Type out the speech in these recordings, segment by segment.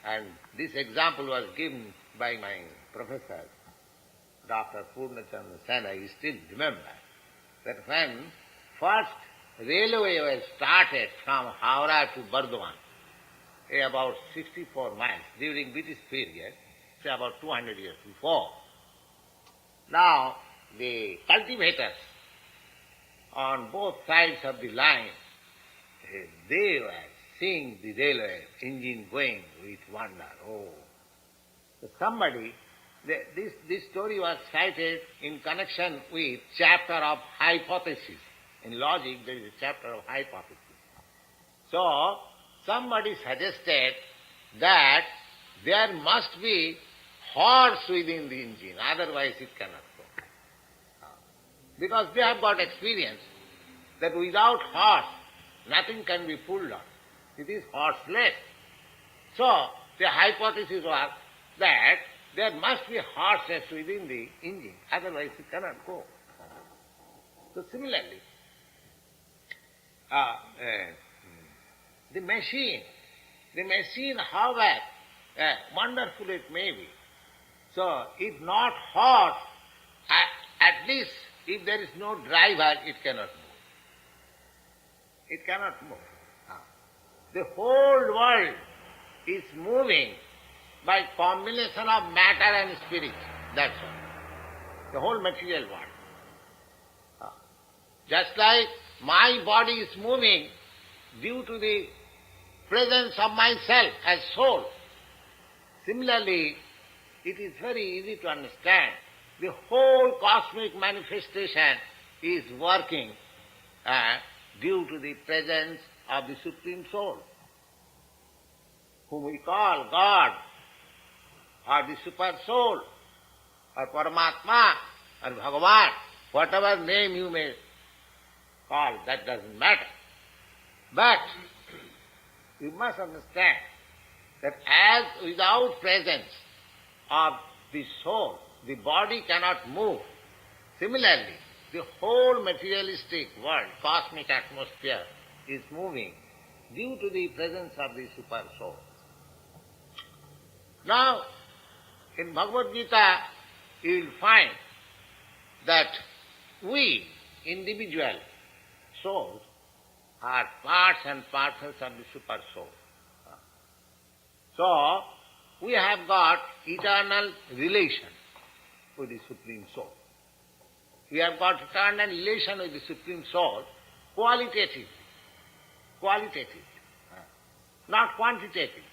And this example was given by my professor, Dr. Purnachandra Sen. I still remember that when first railway was started from Howrah to Burdwan, about 64 miles during British period, say about 200 years before. Now the cultivators on both sides of the line, they were seeing the railway engine going with wonder. Oh, so somebody, this story was cited in connection with chapter of hypothesis. In logic, there is a chapter of hypothesis. So, somebody suggested that there must be horse within the engine, otherwise it cannot go. Because they have got experience that without horse, nothing can be pulled on. It is horseless. So, the hypothesis was that there must be horses within the engine, otherwise it cannot go. So similarly, the machine, however wonderful it may be, so if not horse, at least if there is no driver, it cannot move. It cannot move. The whole world is moving by combination of matter and spirit. That's all. The whole material world. Just like my body is moving due to the presence of myself as soul. Similarly, it is very easy to understand. The whole cosmic manifestation is working due to the presence of the Supreme Soul, whom we call God, or the Super Soul, or Paramatma, or Bhagavan, whatever name you may call, that doesn't matter. But you must understand that as without presence of the soul, the body cannot move. Similarly, the whole materialistic world, cosmic atmosphere, is moving due to the presence of the Super Soul. Now, in Bhagavad Gita, you will find that we, individual souls, are parts and parcels of the Super Soul. So, we have got eternal relation with the Supreme Soul. We have got eternal relation with the Supreme Soul qualitatively, not quantitatively.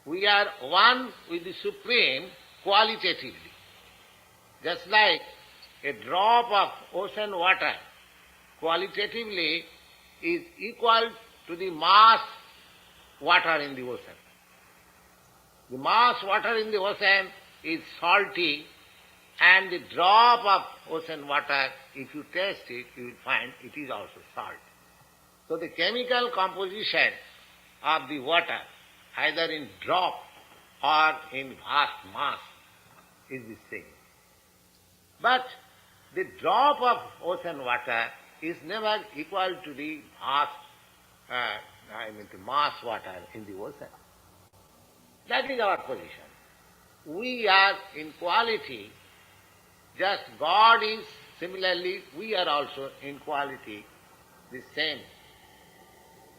We are one with the Supreme qualitatively. Just like a drop of ocean water qualitatively is equal to the mass water in the ocean. The mass water in the ocean is salty, and the drop of ocean water, if you taste it, you will find it is also salt. So the chemical composition of the water, either in drop or in vast mass, is the same. But the drop of ocean water is never equal to the the mass water in the ocean. That is our position. We are in quality, just God is, similarly we are also in quality the same,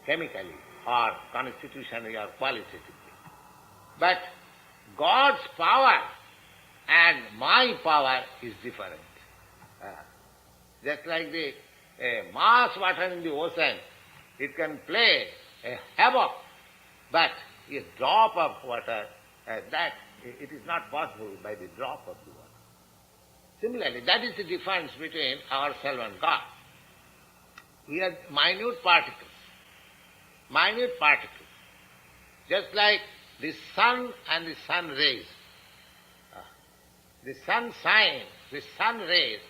chemically or constitutionally or qualitatively. But God's power and my power is different. Just like the mass water in the ocean, it can play a havoc, but a drop of water, that it is not possible by the drop of the water. Similarly, that is the difference between ourselves and God. We are minute particles. Just like the sun and the sun rays. The sun rays,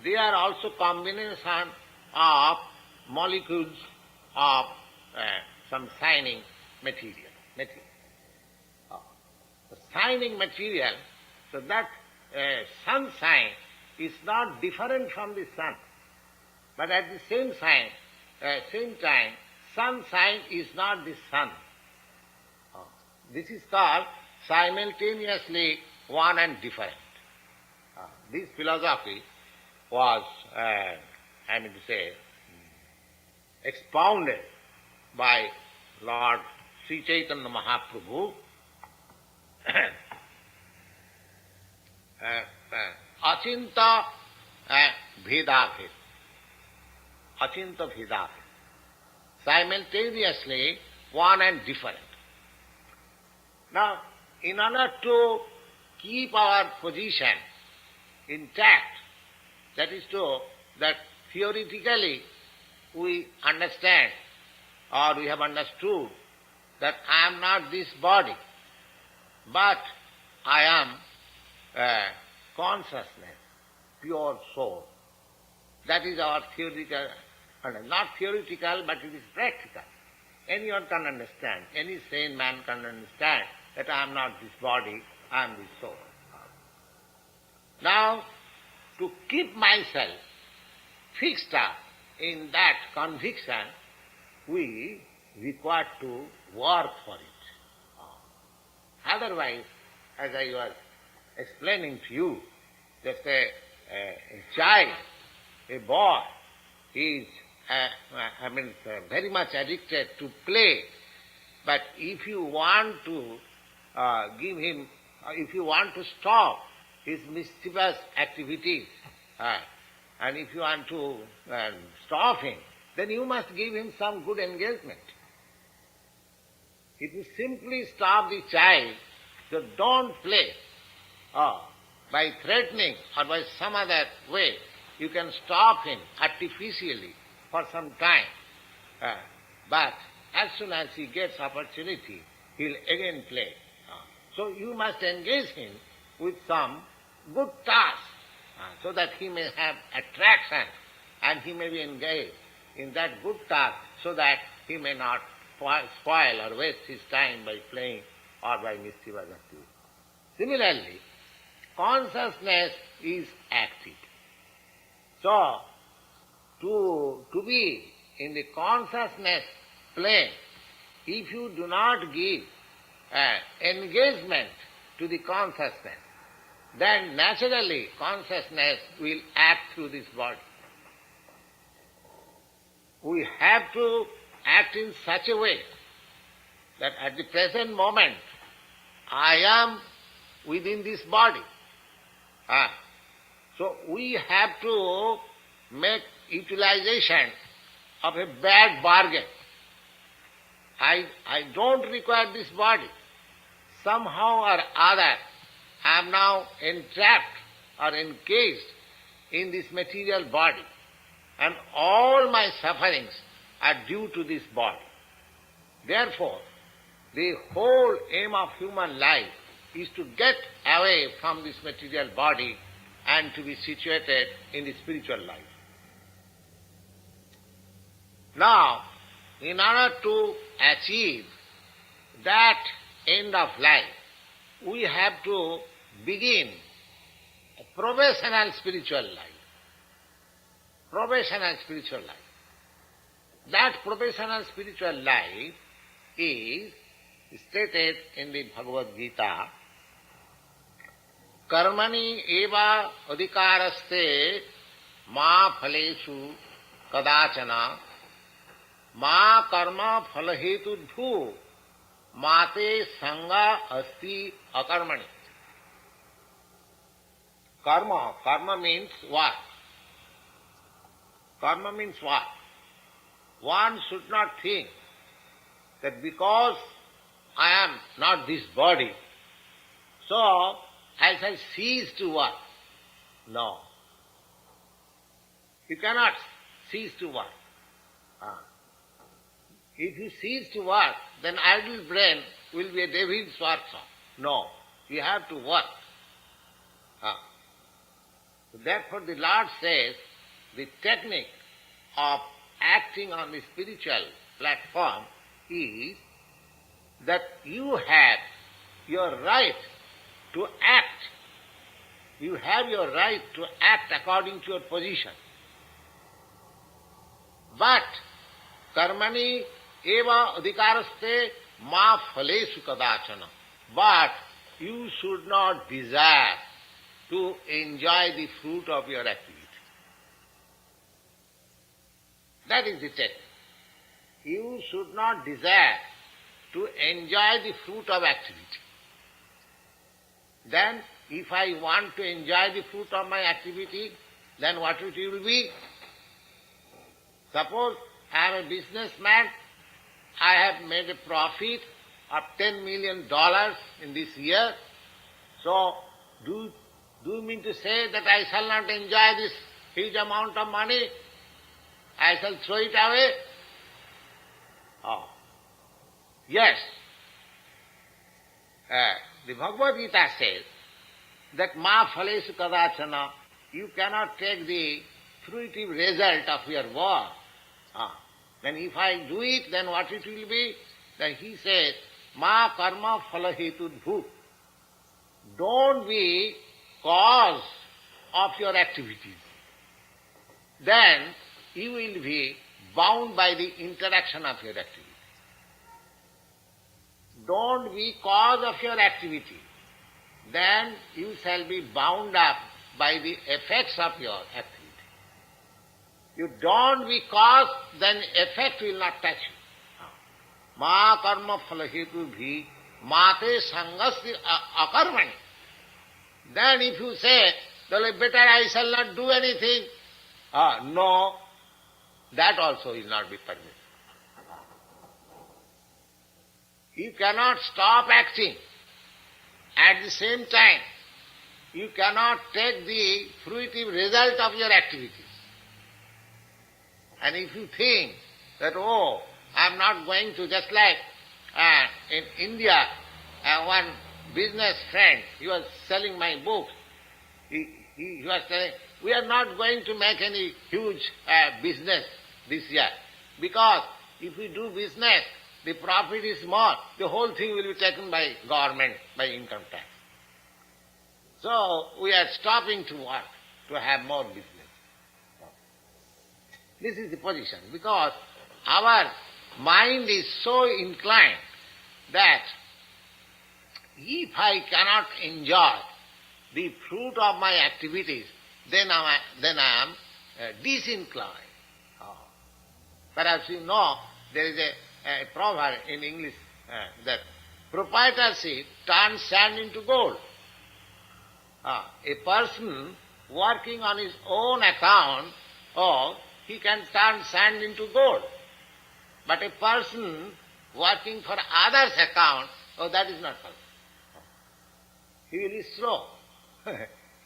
they are also combination of molecules of some shining material. The shining material, so that sunshine is not different from the sun. But at the same time, sunshine is not the sun. This is called simultaneously one and different. This philosophy was, expounded by Lord Sri Chaitanya Mahaprabhu. Achinta Bhedabhed. Achinta Bhedabhed. Simultaneously one and different. Now, in order to keep our position intact, that is that theoretically we understand or we have understood that I am not this body, but I am consciousness, pure soul. That is our theoretical, not theoretical, but it is practical. Anyone can understand, any sane man can understand that I am not this body, I am this soul. Now, to keep myself fixed up in that conviction, we require to work for it. Otherwise, as I was explaining to you, just a child, a boy, is very much addicted to play. But if you want to if you want to stop his mischievous activities, and if you want to stop him, then you must give him some good engagement. If you simply stop the child, so don't play, by threatening or by some other way, you can stop him artificially for some time. But as soon as he gets opportunity, he'll again play. So you must engage him with some good task, so that he may have attraction and he may be engaged in that good task, so that he may not spoil or waste his time by playing or by mischievous activity. Similarly, consciousness is active. So, to be in the consciousness plane, if you do not give engagement to the consciousness, then naturally consciousness will act through this body. We have to act in such a way that at the present moment I am within this body. So we have to make utilization of a bad bargain. I don't require this body. Somehow or other I am now entrapped or encased in this material body, and all my sufferings are due to this body. Therefore, the whole aim of human life is to get away from this material body and to be situated in the spiritual life. Now, in order to achieve that end of life, we have to begin a probational spiritual life. Probational spiritual life. That probational spiritual life is stated in the Bhagavad Gita, Karmani eva adhikaraste ma phaleshu kadachana ma karma phalhetudbhu mate sanga asti akarmani. Karma means what? Karma means what? One should not think that because I am not this body, so I shall cease to work. No. You cannot cease to work. If you cease to work, then idle brain will be a devil's workshop. No. You have to work. Therefore the Lord says the technique of acting on the spiritual platform is that you have your right to act. You have your right to act according to your position. But karmani eva adhikaraste ma phalesu kadachana. But you should not desire to enjoy the fruit of your activity. That is the technique. You should not desire to enjoy the fruit of activity. Then, if I want to enjoy the fruit of my activity, then what it will be? Suppose I am a businessman, I have made a profit of $10 million in this year. So, do you mean to say that I shall not enjoy this huge amount of money? I shall throw it away? Oh. Yes. The Bhagavad Gita says that ma phalesu kadachana, you cannot take the fruitive result of your work. Then if I do it, then what it will be? Then he says, ma karma phalahitudbhut. Don't be cause of your activities. Then you will be bound by the interaction of your activity. Don't be cause of your activity. Then you shall be bound up by the effects of your activity. You don't be cause, then effect will not touch you. Ma karma phalahetu bhi mate sangasya akarmani. Then if you say, well, better I shall not do anything, no, that also will not be permitted. You cannot stop acting. At the same time, you cannot take the fruitive result of your activities. And if you think that, I am not going to, just like in India, one business friend, he was selling my books. He was saying, we are not going to make any huge business this year, because if we do business, the profit is small, the whole thing will be taken by government, by income tax. So we are stopping to work, to have more business. This is the position, because our mind is so inclined that if I cannot enjoy the fruit of my activities, then I am disinclined. Perhaps you know, there is a proverb in English that proprietorship turns sand into gold. A person working on his own account, he can turn sand into gold. But a person working for others' account, that is not possible. He will be slow.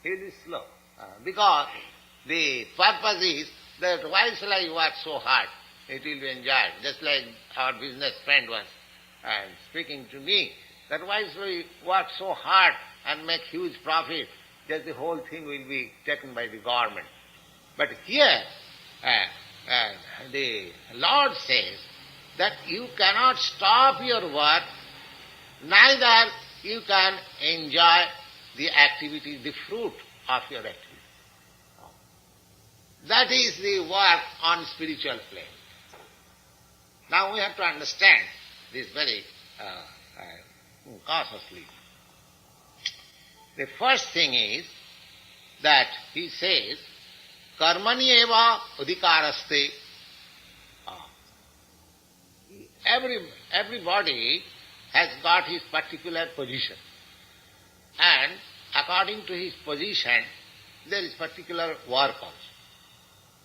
He will be slow. Because the purpose is that why shall I work so hard? It will be enjoyed. Just like our business friend was speaking to me, that why shall we work so hard and make huge profit? Just the whole thing will be taken by the government. But here, the Lord says that you cannot stop your work, neither you can enjoy the activity, the fruit of your activity. That is the work on spiritual plane. Now we have to understand this very cautiously. The first thing is that he says, karmani eva udhikaraste. Everybody has got his particular position. And according to his position, there is particular work also.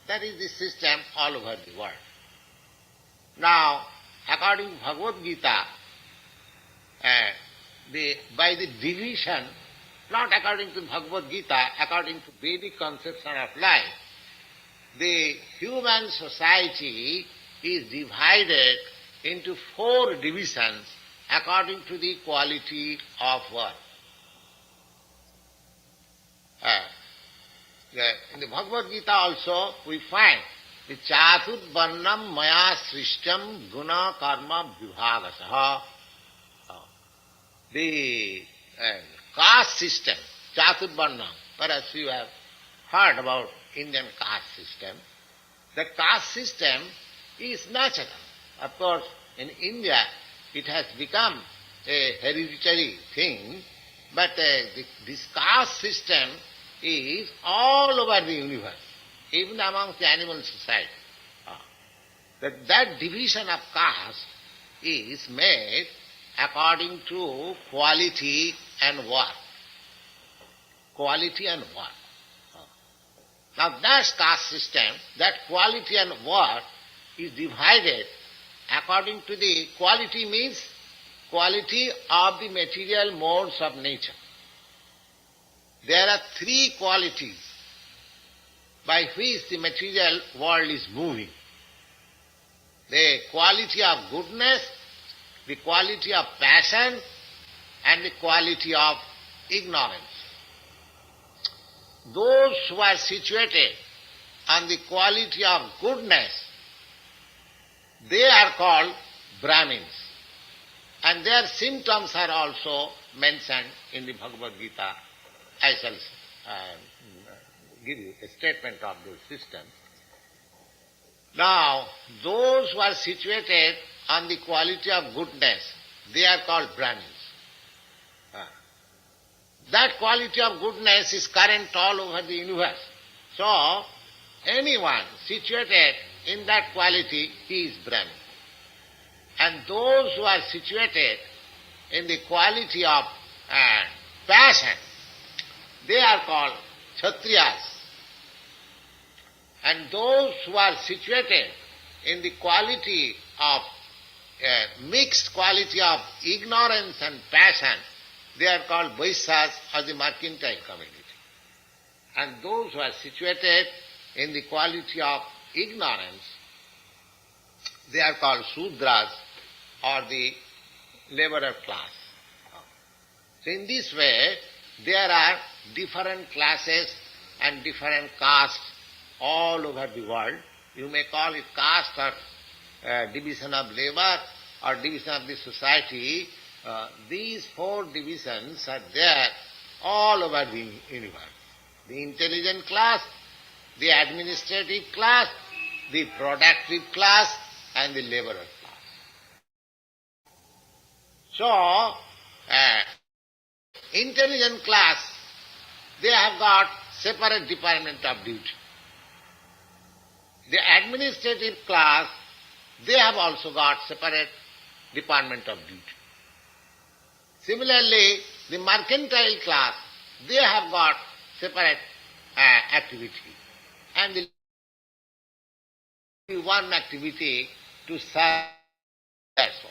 That is the system all over the world. Now, according to Bhagavad Gita, by the division, not according to Bhagavad Gita, according to Vedic conception of life, the human society is divided into 4 divisions according to the quality of work. In the Bhagavad Gita also we find the chatud varnam maya srishtam guna karma vibhagasaha. The caste system, chatud varnam, perhaps you have heard about Indian caste system. The caste system is natural. Of course, in India, it has become a hereditary thing, but this caste system is all over the universe, even amongst the animal society. That division of caste is made according to quality and work. Quality and work. Now that caste system, that quality and work is divided according to the quality means quality of the material modes of nature. There are three qualities by which the material world is moving. The quality of goodness, the quality of passion, and the quality of ignorance. Those who are situated on the quality of goodness, they are called Brahmins. And their symptoms are also mentioned in the Bhagavad Gita. I shall give you a statement of those systems. Now, those who are situated on the quality of goodness, they are called Brahmins. That quality of goodness is current all over the universe. So, anyone situated in that quality, he is Brahmin. And those who are situated in the quality of passion, they are called Kshatriyas. And those who are situated in the quality of mixed quality of ignorance and passion, they are called Vaishyas or the mercantile community. And those who are situated in the quality of ignorance, they are called Sudras or the laborer class. So in this way, there are different classes and different castes all over the world. You may call it caste or division of labor or division of the society. These four divisions are there all over the universe. The intelligent class, the administrative class, the productive class, and the laborer class. So, intelligent class, they have got separate department of duty. The administrative class, they have also got separate department of duty. Similarly, the mercantile class, they have got separate activity. And the one activity to serve also.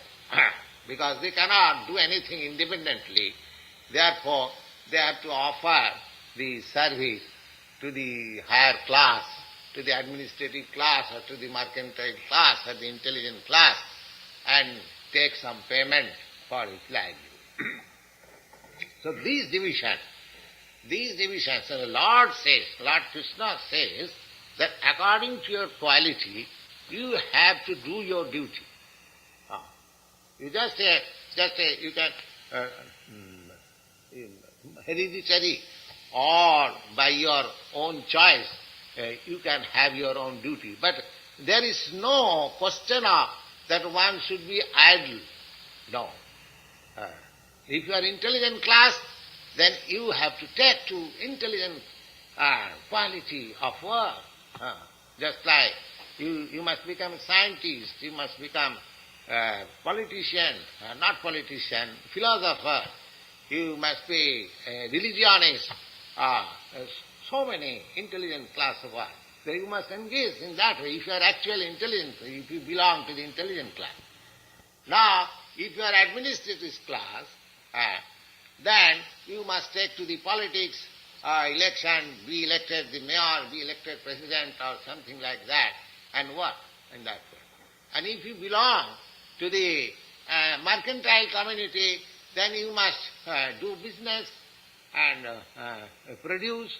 Because they cannot do anything independently. Therefore, they have to offer the service to the higher class, to the administrative class or to the mercantile class or the intelligent class and take some payment for its livelihood. So these divisions, and the Lord Krishna says that according to your quality, you have to do your duty. You you can hereditary or by your own choice, you can have your own duty. But there is no question of that one should be idle. No. If you are intelligent class, then you have to take to intelligent quality of work. Just like you must become a scientist, you must become a politician, not politician, philosopher, you must be a religionist, so many intelligent class of work. So you must engage in that way if you are actually intelligent, if you belong to the intelligent class. Now, if you are administrative class, then you must take to the politics, election, be elected the mayor, be elected president or something like that, and work in that way. And if you belong to the mercantile community, then you must do business and produce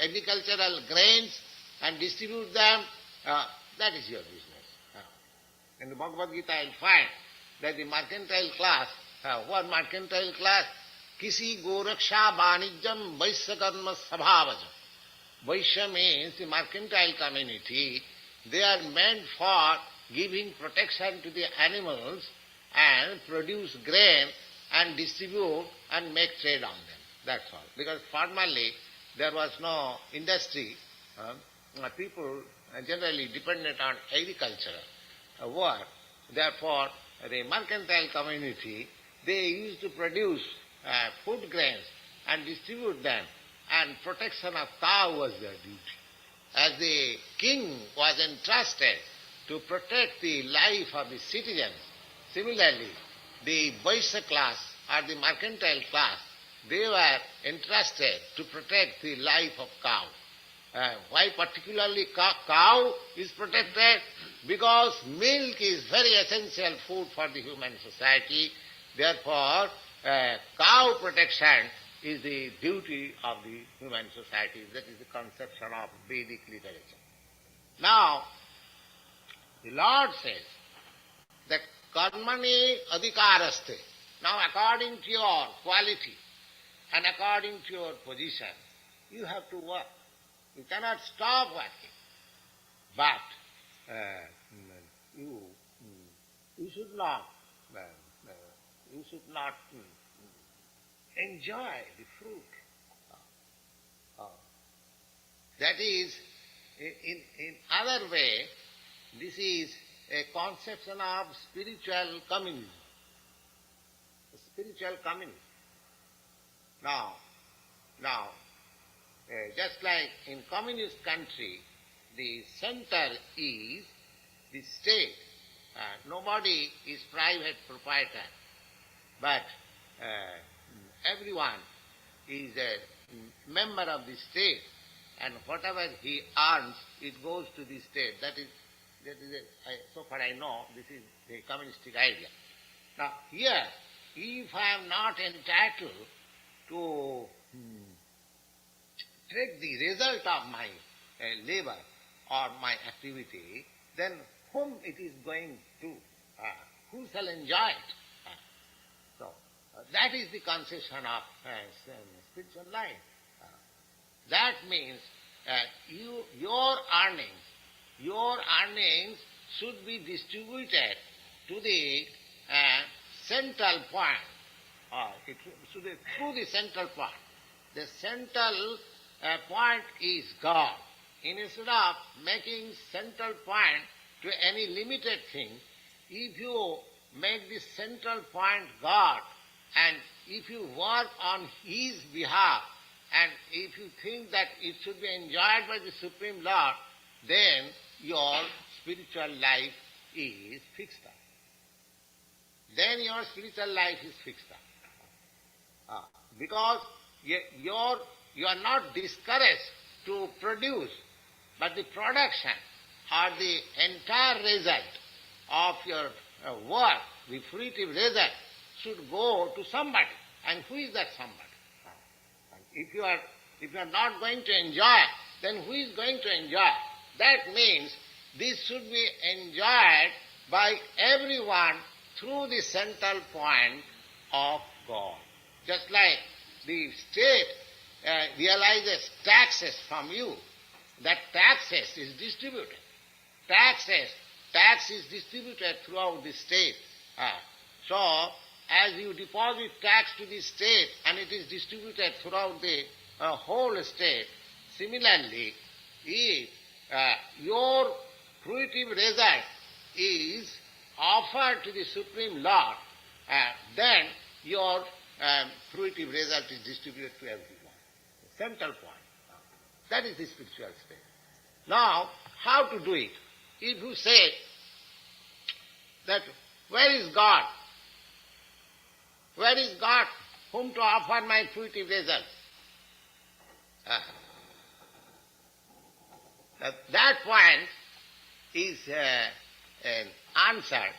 agricultural grains and distribute them. That is your business. In the Bhagavad Gita I will find that the mercantile class, what mercantile class? Kisi goraksha vanijam vaishya karma sabhavajam. Vaishya means the mercantile community. They are meant for giving protection to the animals and produce grain and distribute and make trade on them. That's all. Because formerly there was no industry. People generally dependent on agricultural work. Therefore, the mercantile community, they used to produce food grains and distribute them, and protection of cow was their duty. As the king was entrusted to protect the life of the citizens, similarly, the Vaishya class or the mercantile class, they were entrusted to protect the life of cow. Why particularly cow is protected? Because milk is very essential food for the human society. Therefore, cow protection is the duty of the human society. That is the conception of Vedic literature. Now, the Lord says that karmani adhikaraste. Now, according to your quality and according to your position, you have to work. You cannot stop working. But you should not enjoy the fruit. That is, in other way, this is a conception of spiritual communism. Spiritual communism. Now, just like in communist country, the center is the state. Nobody is private proprietor, but everyone is a member of the state, and whatever he earns, it goes to the state. That is so far I know, this is the communistic idea. Now here, if I am not entitled to take the result of my labor or my activity, then whom it is going to? Who shall enjoy it? So that is the concession of spiritual life. That means your earnings should be distributed to the central point, or it should be through the central point. The central point is God. Instead of making central point to any limited thing, if you make the central point God, and if you work on His behalf, and if you think that it should be enjoyed by the Supreme Lord, then your spiritual life is fixed up. Then your spiritual life is fixed up. Because you are not discouraged to produce, but the production or the entire result of your work, the fruitive result, should go to somebody. And who is that somebody? If you are not going to enjoy, then who is going to enjoy? That means this should be enjoyed by everyone through the central point of God. Just like the state realizes taxes from you, that taxes is distributed. Tax is distributed throughout the state. So, as you deposit tax to the state and it is distributed throughout the whole state, similarly, if your fruitive result is offered to the Supreme Lord, then your fruitive result is distributed to everyone. Central point. That is the spiritual state. Now, how to do it? If you say that, where is God? Where is God whom to offer my fruitive result? That point is answered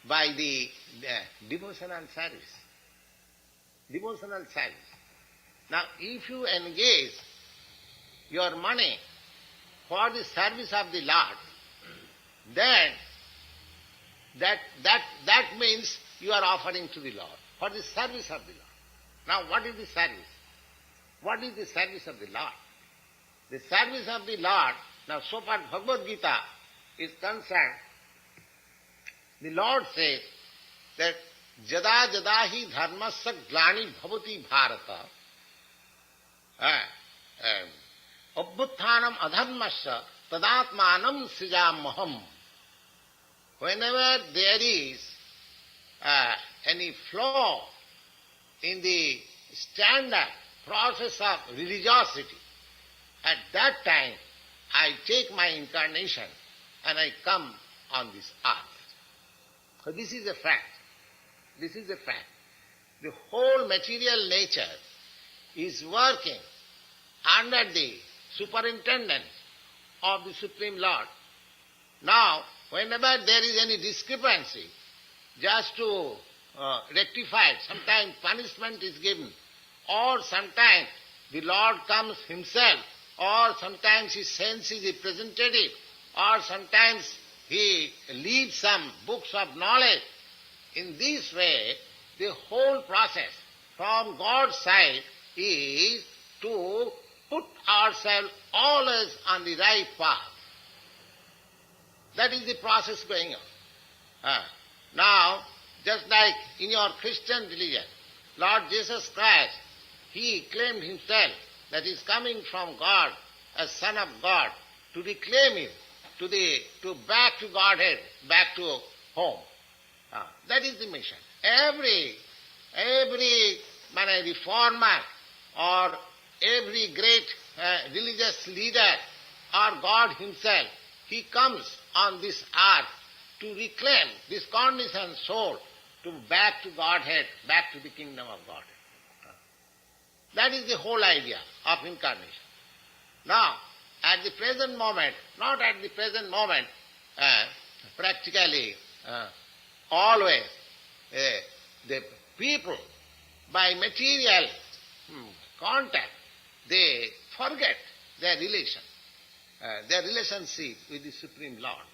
by the devotional service. Devotional service. Now, if you engage your money for the service of the Lord, then that means you are offering to the Lord, for the service of the Lord. Now, what is the service? What is the service of the Lord? The service of the Lord, now so far Bhagavad Gita is concerned, the Lord says that jada jada hi dharmasya glani bhavati bharata abhuthanam adharmasya tadatmanam srijamaham. Whenever there is any flaw in the standard process of religiosity, at that time I take my incarnation and I come on this earth. So this is a fact. This is a fact. The whole material nature is working under the superintendence of the Supreme Lord. Now, whenever there is any discrepancy, just to rectify it, sometimes punishment is given, or sometimes the Lord comes himself, or sometimes he sends his representative, or sometimes he leaves some books of knowledge. In this way, the whole process from God's side is to put ourselves always on the right path. That is the process going on. Now, just like in your Christian religion, Lord Jesus Christ, he claimed himself that he is coming from God as Son of God to reclaim him, to back to Godhead, back to home. That is the mission. Every reformer or every great religious leader or God himself, he comes on this earth to reclaim this conditioned soul to back to Godhead, back to the kingdom of Godhead. That is the whole idea of incarnation. Now, at the present moment, not at the present moment, practically always the people by material contact, they forget their relationship with the Supreme Lord,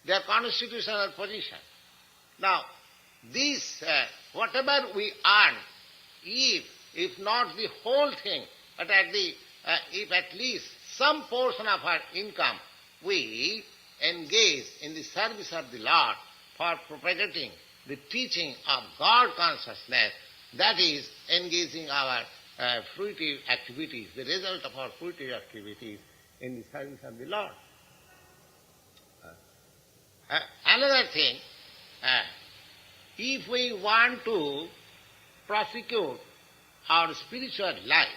their constitutional position. Now, this, whatever we earn, if not the whole thing, but if at least some portion of our income we engage in the service of the Lord for propagating the teaching of God consciousness, that is engaging our fruitive activities, the result of our fruitive activities in the service of the Lord. Another thing, if we want to prosecute our spiritual life,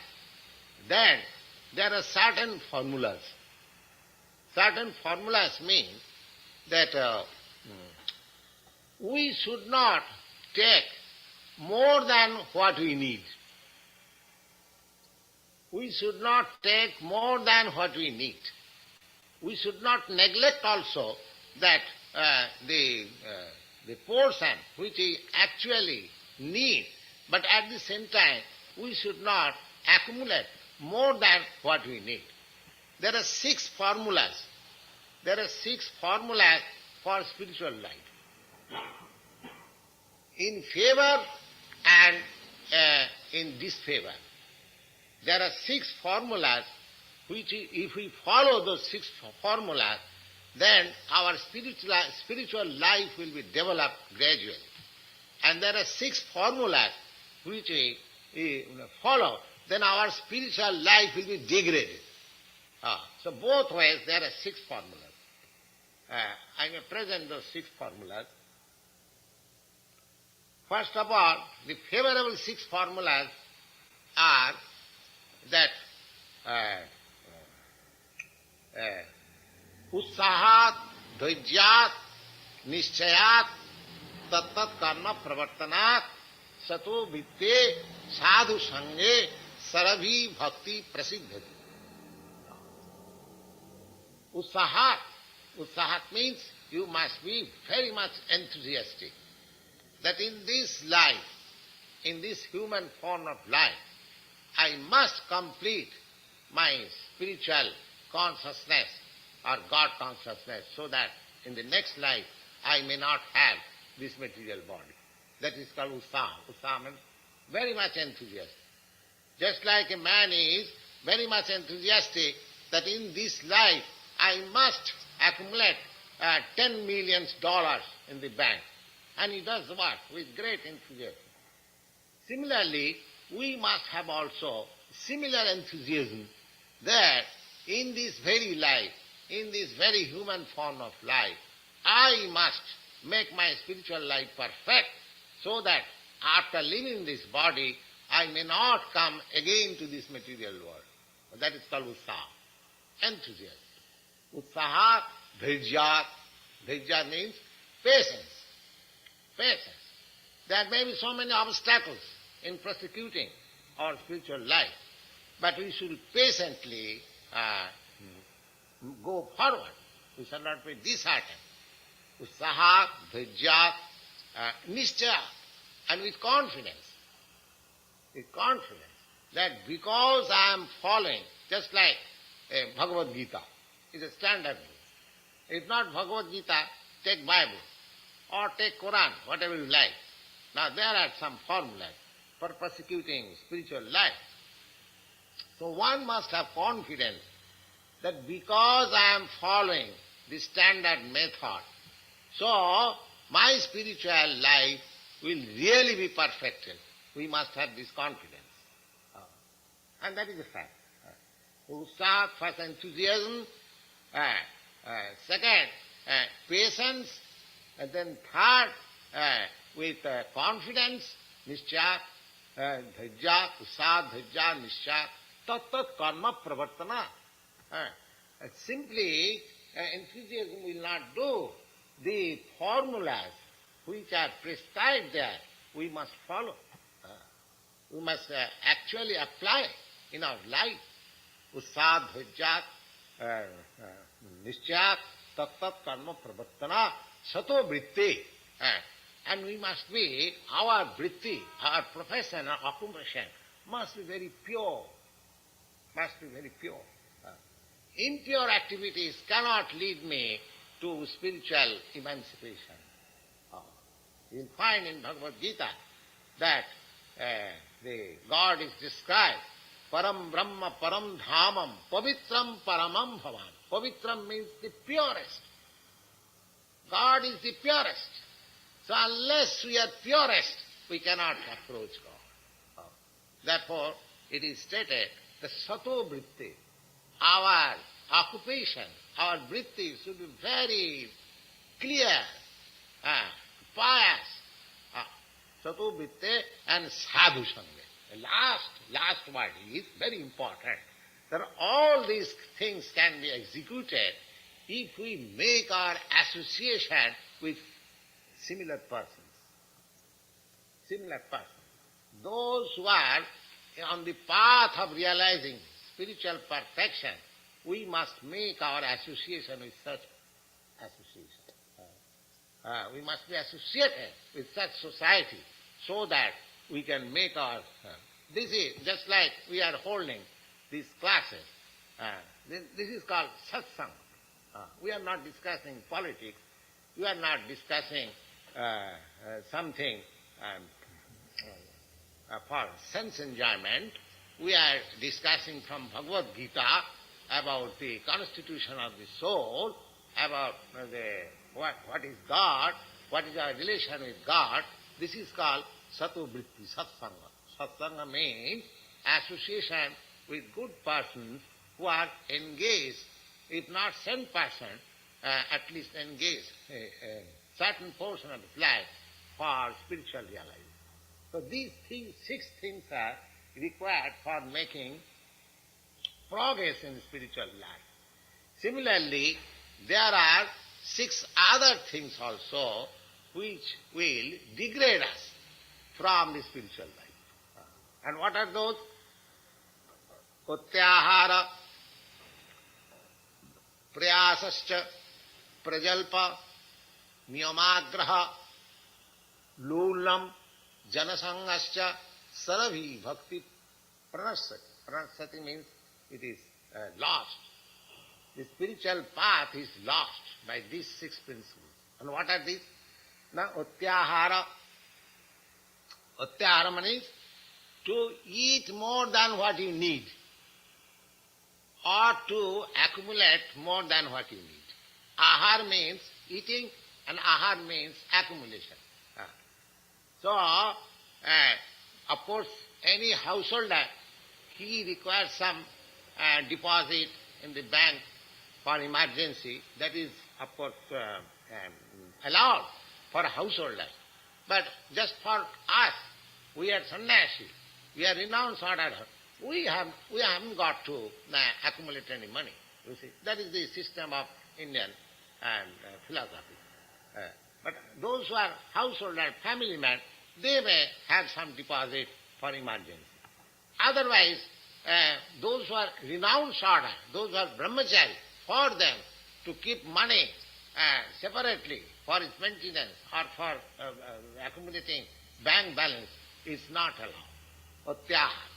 then there are certain formulas. Certain formulas mean that we should not take more than what we need. We should not take more than what we need. We should not neglect also that the portion which we actually need, but at the same time we should not accumulate more than what we need. There are 6 formulas. There are 6 formulas for spiritual life. In favor and in disfavor. There are 6 formulas which if we follow those 6 formulas, then our spiritual life will be developed gradually. And there are 6 formulas which we follow, then our spiritual life will be degraded. So both ways there are 6 formulas. I may present those 6 formulas. First of all, the favorable 6 formulas are that उत्साहात धैर्यात निश्चयात तत्तत् कर्म प्रवर्तनात् सतो वित्ते साधु संगे सरभी भक्ति प्रसिद्धति. Utsahat means you must be very much enthusiastic that in this life, in this human form of life, I must complete my spiritual consciousness or God consciousness so that in the next life I may not have this material body. That is called utsaha. Utsaha means very much enthusiastic. Just like a man is very much enthusiastic that in this life I must accumulate $10 million in the bank. and he does work with great enthusiasm. Similarly, we must have also similar enthusiasm that in this very life, in this very human form of life, I must make my spiritual life perfect so that after leaving this body, I may not come again to this material world. That is called utsaha, enthusiasm. Utsaha, dhairyat. Dhairya means patience. Patience. There may be so many obstacles in prosecuting our spiritual life, but we should patiently go forward. We shall not be disheartened. Utsaha, dhairya, nishchaya, and with confidence. With confidence that because I am following, just like Bhagavad Gita is a standard book. If not Bhagavad Gita, take Bible or take Quran, whatever you like. Now there are some formulas for prosecuting spiritual life. So one must have confidence that because I am following the standard method, so my spiritual life will really be perfected. We must have this confidence. And that is a fact. Utsaha, first enthusiasm, second patience, and then third with confidence, nishchaya, dhairya, utsaha, dhairya, nishchaya, tat karma pravartana. Simply enthusiasm will not do. The formulas which are prescribed there, we must follow. We must actually apply in our life. Utsaha, dhairya, nishchaya, tat karma pravartana, sato vritti. And we must be, our vritti, our profession, our occupation must be very pure. Must be very pure. Impure activities cannot lead me to spiritual emancipation. You'll find in Bhagavad Gita that the God is described, Param Brahma Param Dhamam Pavitram Paramam Bhavan. Pavitram means the purest. God is the purest. So unless we are purest, we cannot approach God. Therefore, it is stated, the sato vritti, our occupation, our vritti should be very clear, pious. Sato vritti and sadhu sangha. The last word is very important. That all these things can be executed if we make our association with similar persons. Similar persons. Those who are on the path of realizing spiritual perfection, we must make our association with such association. We must be associated with such society so that we can make our... this is just like we are holding these classes. This is called satsang. We are not discussing politics. We are not discussing something for sense enjoyment. We are discussing from Bhagavad Gita about the constitution of the soul, about what is God, what is our relation with God. This is called sato vritti, satsanga. Satsanga means association with good persons who are engaged, if not 10%, at least engaged a certain portion of his life for spiritual realization. So these things, 6 things are required for making progress in spiritual life. Similarly, there are 6 other things also which will degrade us from the spiritual life. And what are those? Utyahara, prayasascha, prajalpa, niyamagraha, lulam, janasangascha, sarabhi bhakti pranasati. Pranasati means it is lost. The spiritual path is lost by these 6 principles. And what are these? Now, utyahara. Utyahara means to eat more than what you need, or to accumulate more than what you need. Ahar means eating, and ahar means accumulation. So, of course, any householder, he requires some deposit in the bank for emergency. That is, of course, allowed for a householder. But just for us, we are sannyasi, we are renounced order, we haven't got to accumulate any money. You see, that is the system of Indian philosophy. But those who are householder, family men, they may have some deposit for emergency. Otherwise, those who are renounced order, those who are brahmachari, for them to keep money separately for its maintenance or for accumulating bank balance is not allowed. Atyahar.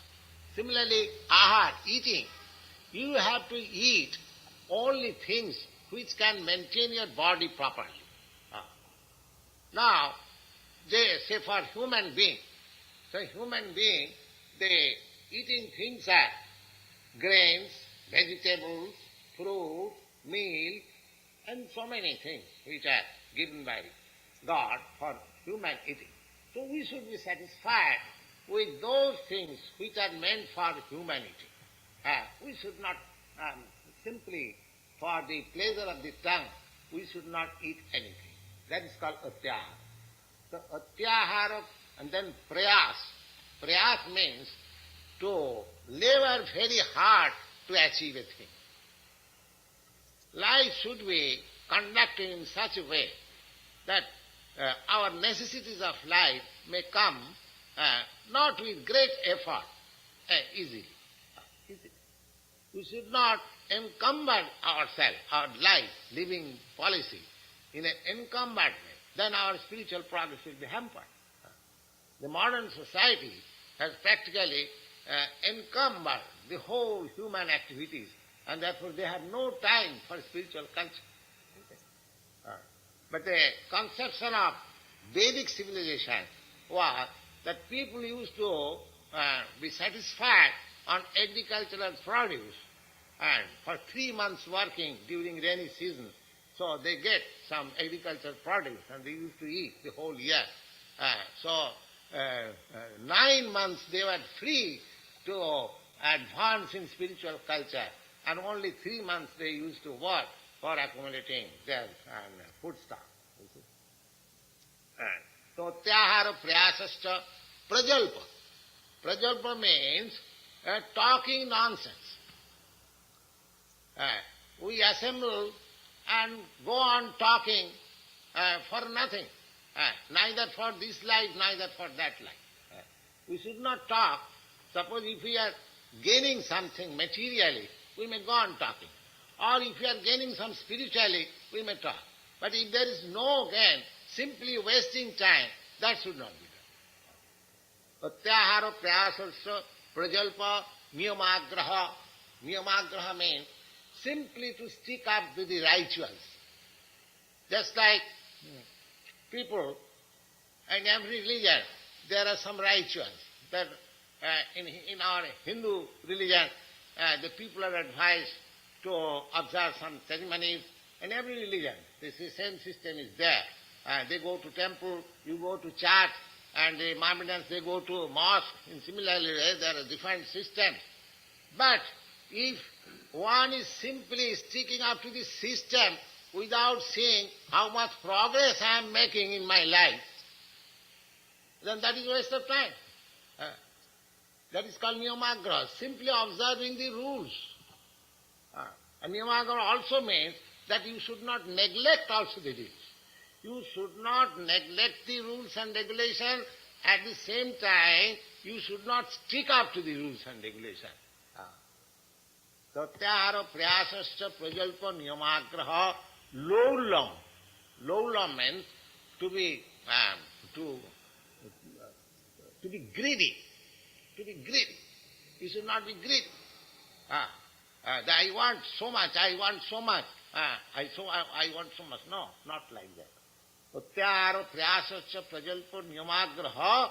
Similarly, ahar, eating. You have to eat only things which can maintain your body properly. Now, they say for human being, they eating things are grains, vegetables, fruit, meat, and so many things which are given by God for human eating. So we should be satisfied with those things which are meant for human eating. We should not simply for the pleasure of the tongue, we should not eat anything. That is called atyahara. So atyahara and then prayas. Prayas means to labor very hard to achieve a thing. Life should be conducted in such a way that our necessities of life may come not with great effort, easily. We should not encumber ourselves, our life, living policy, in an encumbered way. Then our spiritual progress will be hampered. The modern society has practically encumbered the whole human activities, and therefore they have no time for spiritual culture. But the conception of Vedic civilization was that people used to be satisfied on agricultural produce, and for 3 months working during rainy season, so they get some agricultural produce and they used to eat the whole year. 9 months they were free to advance in spiritual culture, and only 3 months they used to work for accumulating their food stock. So, tyahara prayasascha prajalpa. Prajalpa means talking nonsense. We assemble and go on talking for nothing, neither for this life, neither for that life. We should not talk. Suppose if we are gaining something materially, we may go on talking. Or if we are gaining some spiritually, we may talk. But if there is no gain, simply wasting time, that should not be done. Atyahara prayasasya prajalpa niyamagraha. Niyamagraha means simply to stick up to the rituals. Just like people in every religion, there are some rituals. That in our Hindu religion, the people are advised to observe some ceremonies. In every religion, the same system is there. They go to temple, you go to church, and the Mohammedans, they go to mosque. In similarly, there are different systems. But if one is simply sticking up to the system without seeing how much progress I am making in my life, then that is a waste of time. That is called niyamagraha, simply observing the rules. And niyamagraha also means that you should not neglect also the rules. You should not neglect the rules and regulations. At the same time, you should not stick up to the rules and regulations. Tatyahara prayasascha prajalpa niyamagraha loulam. Loulam means to be greedy. To be greedy. You should not be greedy. I want so much, I want so much. I want so much. No, not like that. Tatyahara prayasascha prajalpa niyamagraha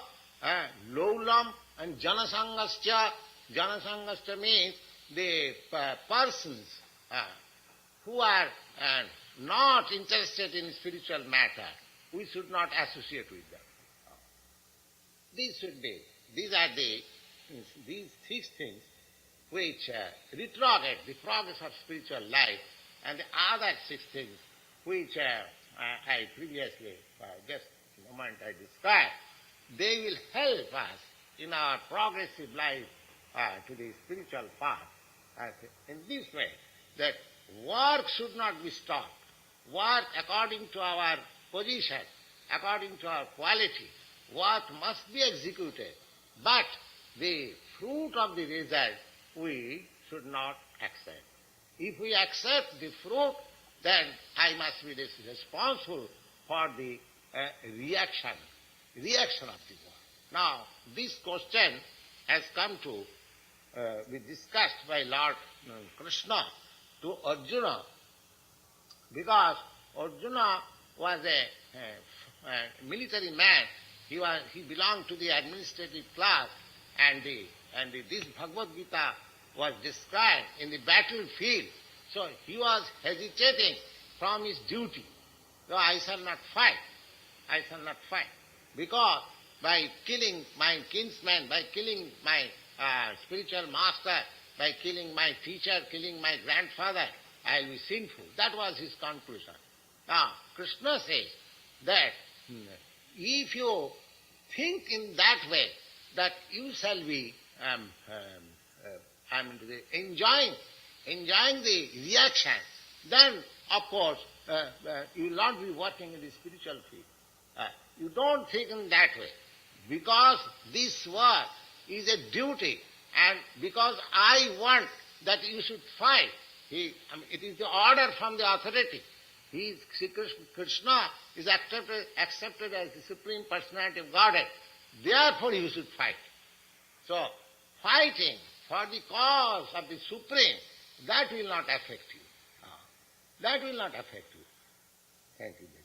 loulam and janasangascha. Janasangascha means the persons who are not interested in spiritual matter. We should not associate with them. These are these 6 things which retrograde the progress of spiritual life, and the other 6 things which I previously, just a moment I described, they will help us in our progressive life to the spiritual path. In this way, that work should not be stopped. Work according to our position, according to our quality, work must be executed. But the fruit of the result we should not accept. If we accept the fruit, then I must be responsible for the reaction of the work. Now, this question has come to be discussed by Lord Krishna to Arjuna, because Arjuna was a military man. He belonged to the administrative class, and this Bhagavad Gita was described in the battlefield. So he was hesitating from his duty. So I shall not fight. Because by killing my kinsman, by killing my spiritual master, by killing my teacher, killing my grandfather, I will be sinful. That was his conclusion. Now, Krishna says that if you think in that way, that you shall be enjoying the reaction, then of course you will not be working in the spiritual field. You don't think in that way. Because this work is a duty, and because I want that you should fight, it is the order from the authority. Krishna is accepted as the Supreme Personality of Godhead. Therefore you should fight. So, fighting for the cause of the Supreme, that will not affect you. That will not affect you. Thank you very much.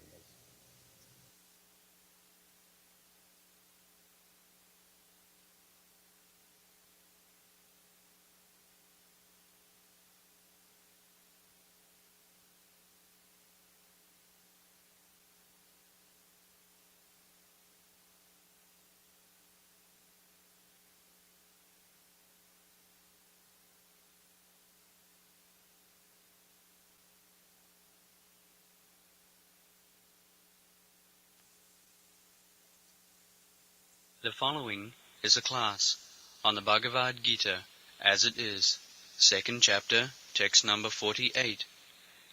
The following is a class on the Bhagavad Gita as it is, second chapter, text number 48,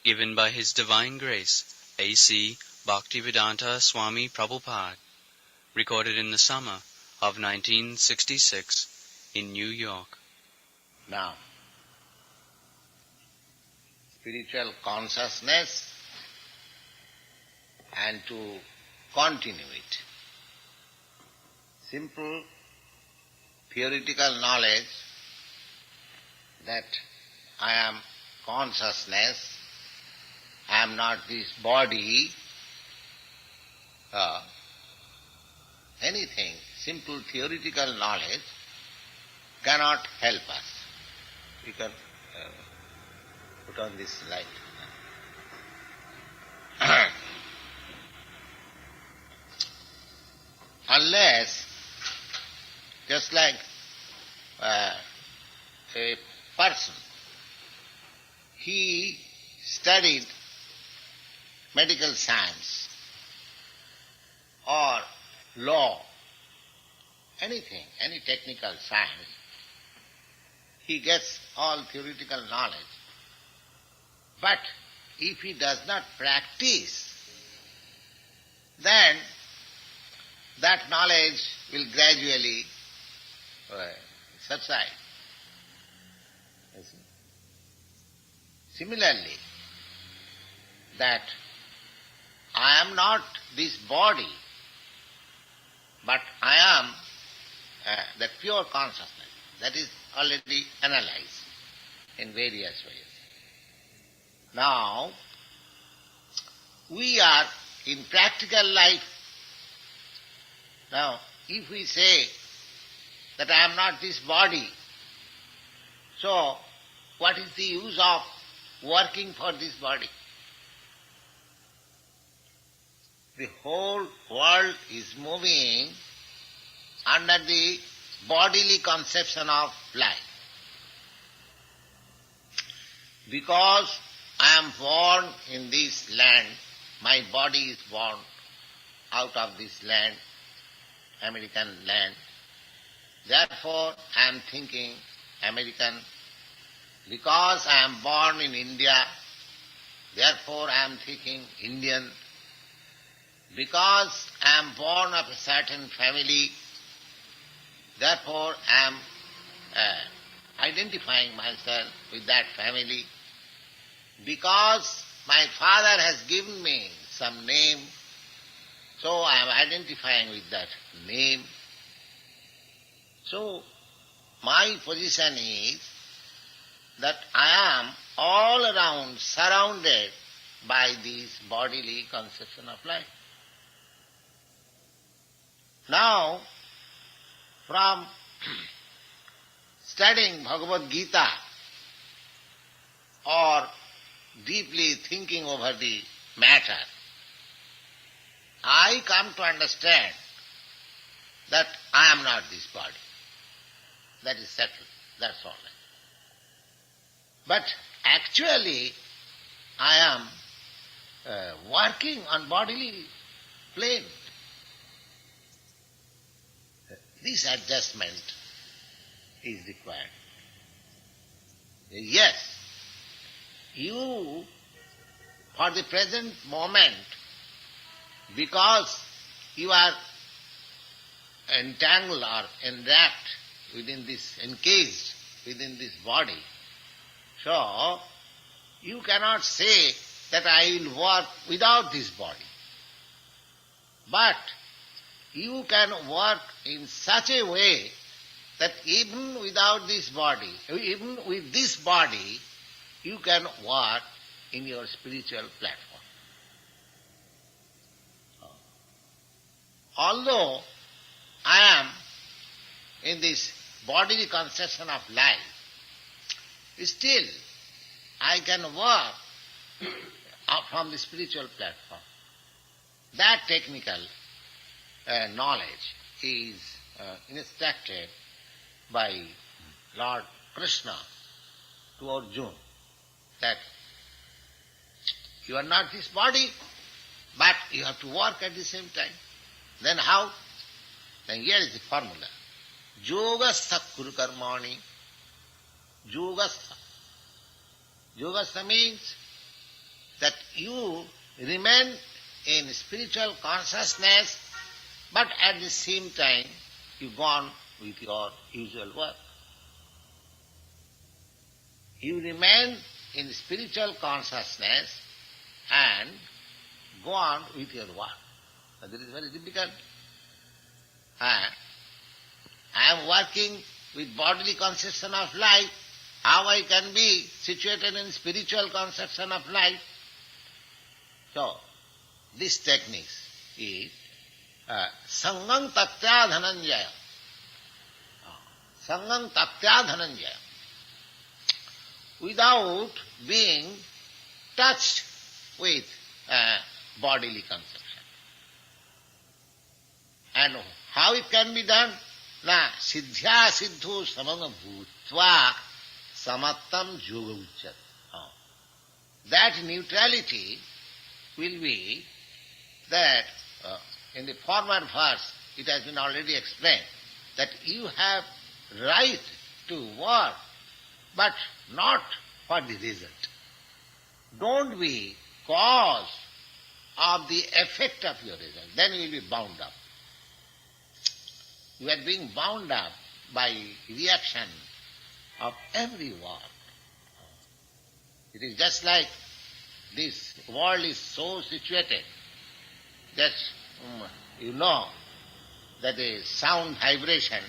given by His Divine Grace, A.C. Bhaktivedanta Swami Prabhupada, recorded in the summer of 1966 in New York. Now, spiritual consciousness and to continue it. Simple theoretical knowledge that I am consciousness, I am not this body, anything, simple theoretical knowledge cannot help us. We can put on this light. Unless, just like a person, he studied medical science or law, anything, any technical science, he gets all theoretical knowledge. But if he does not practice, then that knowledge will gradually subside. Similarly, that I am not this body, but I am the pure consciousness. That is already analyzed in various ways. Now, we are in practical life. Now, if we say that I am not this body, so what is the use of working for this body? The whole world is moving under the bodily conception of life. Because I am born in this land, my body is born out of this land, American land. Therefore, I am thinking American. Because I am born in India, therefore I am thinking Indian. Because I am born of a certain family, therefore I am identifying myself with that family. Because my father has given me some name, so I am identifying with that name. So my position is that I am all around surrounded by this bodily conception of life. Now, from studying Bhagavad Gita or deeply thinking over the matter, I come to understand that I am not this body. That is settled. That's all. But actually, I am working on bodily plane. This adjustment is required. Yes, you, for the present moment, because you are entangled or enwrapped within this, encased within this body, so you cannot say that I will work without this body. But you can work in such a way that even without this body, even with this body, you can work in your spiritual platform. Although I am in this bodily conception of life, still I can work from the spiritual platform. That technical knowledge is instructed by Lord Krishna to Arjuna, that you are not this body, but you have to work at the same time. Then how? Then here is the formula. Yogastha kuru karmani. Yogastha. Yogastha means that you remain in spiritual consciousness, but at the same time you go on with your usual work. You remain in spiritual consciousness and go on with your work. That is very difficult. I am working with bodily conception of life. How I can be situated in spiritual conception of life? So, this technique is Sangam Taktya Dhananjaya. Sangam Taktya Dhananjaya. Without being touched with bodily conception. And how it can be done? Na siddhya siddhu samanga bhutva samattam yoga uchyat. That neutrality will be that in the former verse it has been already explained that you have right to work but not for the result. Don't be cause of the effect of your result. Then you will be bound up. You are being bound up by reaction of every work. It is just like this world is so situated that you know that a sound vibration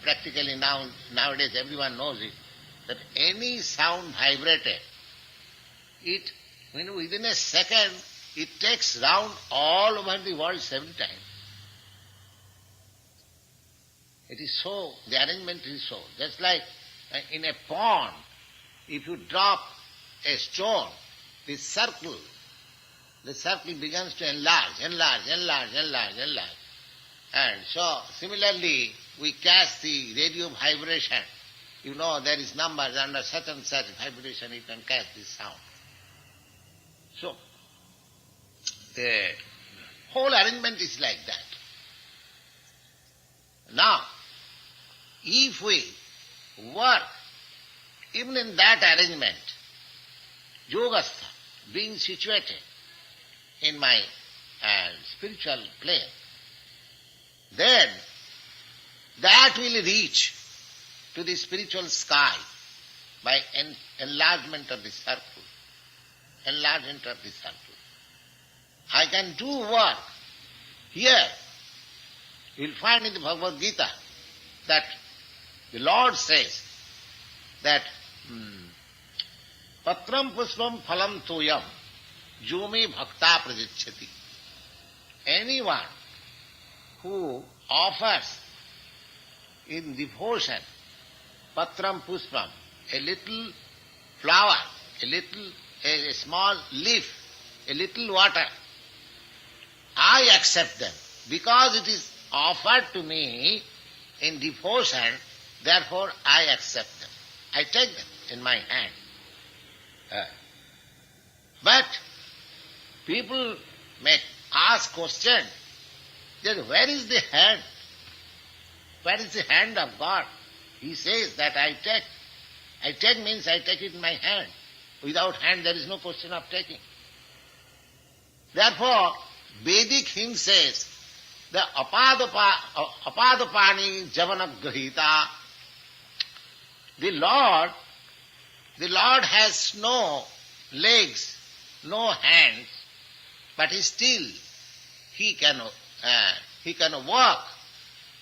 practically nowadays everyone knows it, that any sound vibrated, it within a second it takes round all over the world 7 times. It is so, the arrangement is so. Just like in a pond, if you drop a stone, this circle, the circle begins to enlarge. And so, similarly, we catch the radio vibration. You know there is numbers under such and such vibration, you can catch this sound. So, the whole arrangement is like that. Now, if we work even in that arrangement, yogastha, being situated in my spiritual plane, then that will reach to the spiritual sky by enlargement of the circle. Enlargement of the circle. I can do work here. You will find in the Bhagavad Gita that the Lord says that Patram puspam phalam toyam jumi bhakta prajichyati. Anyone who offers in devotion patram puspam, a little flower, a small leaf, a little water, I accept them. Because it is offered to me in devotion, therefore I accept them. I take them in my hand. But people may ask question, that where is the hand? Where is the hand of God? He says that I take. I take means I take it in my hand. Without hand there is no question of taking. Therefore, Vedic hymn says, the apadapani javanagrahita, the Lord has no legs, no hands, but he can walk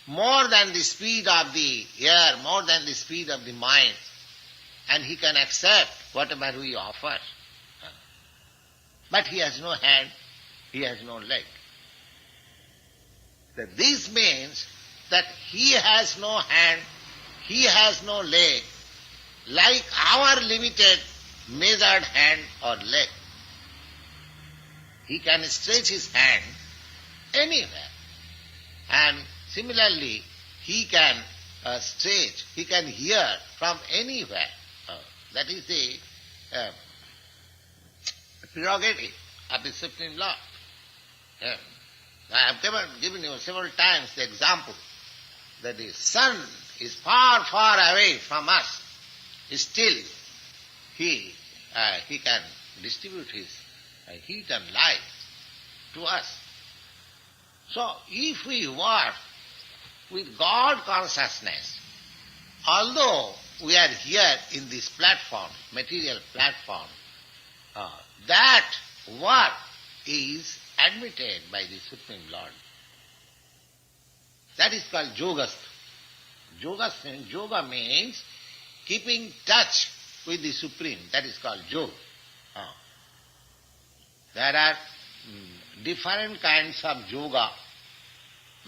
more than the speed of the air, more than the speed of the mind, and he can accept whatever we offer. But he has no hand, he has no leg. That this means that he has no hand, he has no leg, like our limited measured hand or leg. He can stretch his hand anywhere. And similarly, he can stretch, he can hear from anywhere. That is the prerogative of the Supreme Lord. I have given you several times the example that the sun is far, far away from us. Still, he can distribute his heat and light to us. So, if we work with God consciousness, although we are here in this platform, material platform, that work is admitted by the Supreme Lord. That is called yogastha. Yoga means keeping touch with the Supreme. That is called yoga. There are different kinds of yoga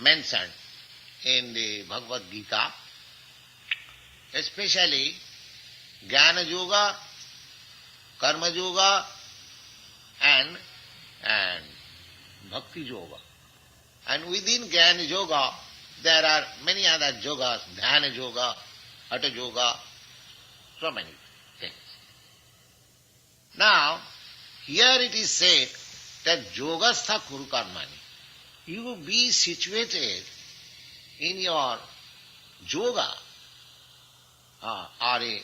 mentioned in the Bhagavad Gita, especially Jnana Yoga, Karma Yoga, and Bhakti Yoga. And within Jnana Yoga, there are many other yogas, Dhyana Yoga, Hatha Yoga, so many things. Now, here it is said that Yogastha Kuru Karmani. You be situated in your yoga or a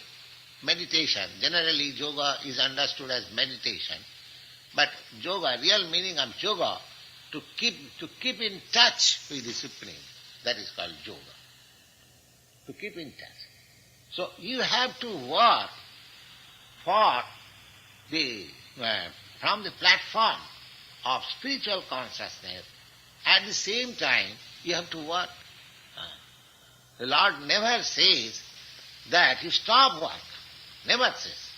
meditation. Generally, yoga is understood as meditation. But yoga, real meaning of yoga, to keep in touch with the Supreme. That is called yoga. To keep in touch. So you have to work for from the platform of spiritual consciousness. At the same time, you have to work. The Lord never says that you stop work. Never says.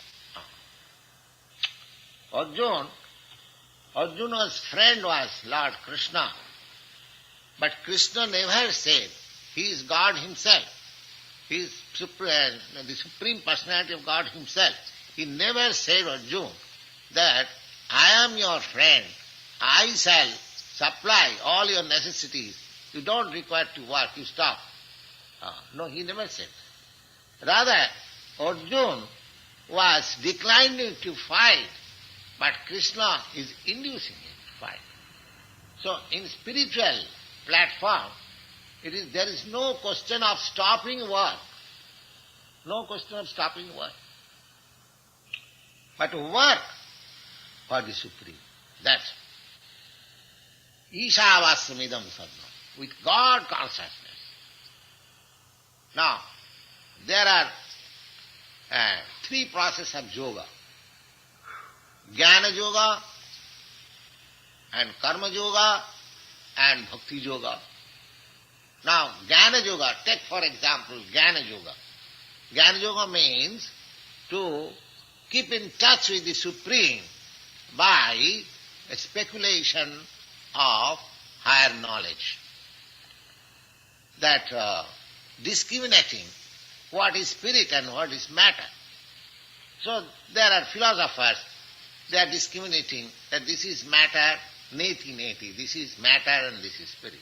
Arjuna's friend was Lord Krishna. But Krishna never said he is God himself. He is the Supreme Personality of God himself. He never said, Arjuna, that I am your friend I shall supply all your necessities. You don't require to work, you stop. No, he never said. Rather, Arjuna was declining to fight, but Krishna is inducing him to fight. So in spiritual platform, there is no question of stopping work. No question of stopping work. But work for the Supreme. That's Ishavasramidam sadhana, with God consciousness. Now, there are three processes of yoga. Jnana yoga, and karma yoga, and bhakti yoga. Now, Jnana yoga, take for example Jnana yoga. Jnana yoga means to keep in touch with the Supreme by a speculation of higher knowledge. That discriminating what is spirit and what is matter. So there are philosophers, they are discriminating that this is matter, neti, this is matter and this is spirit.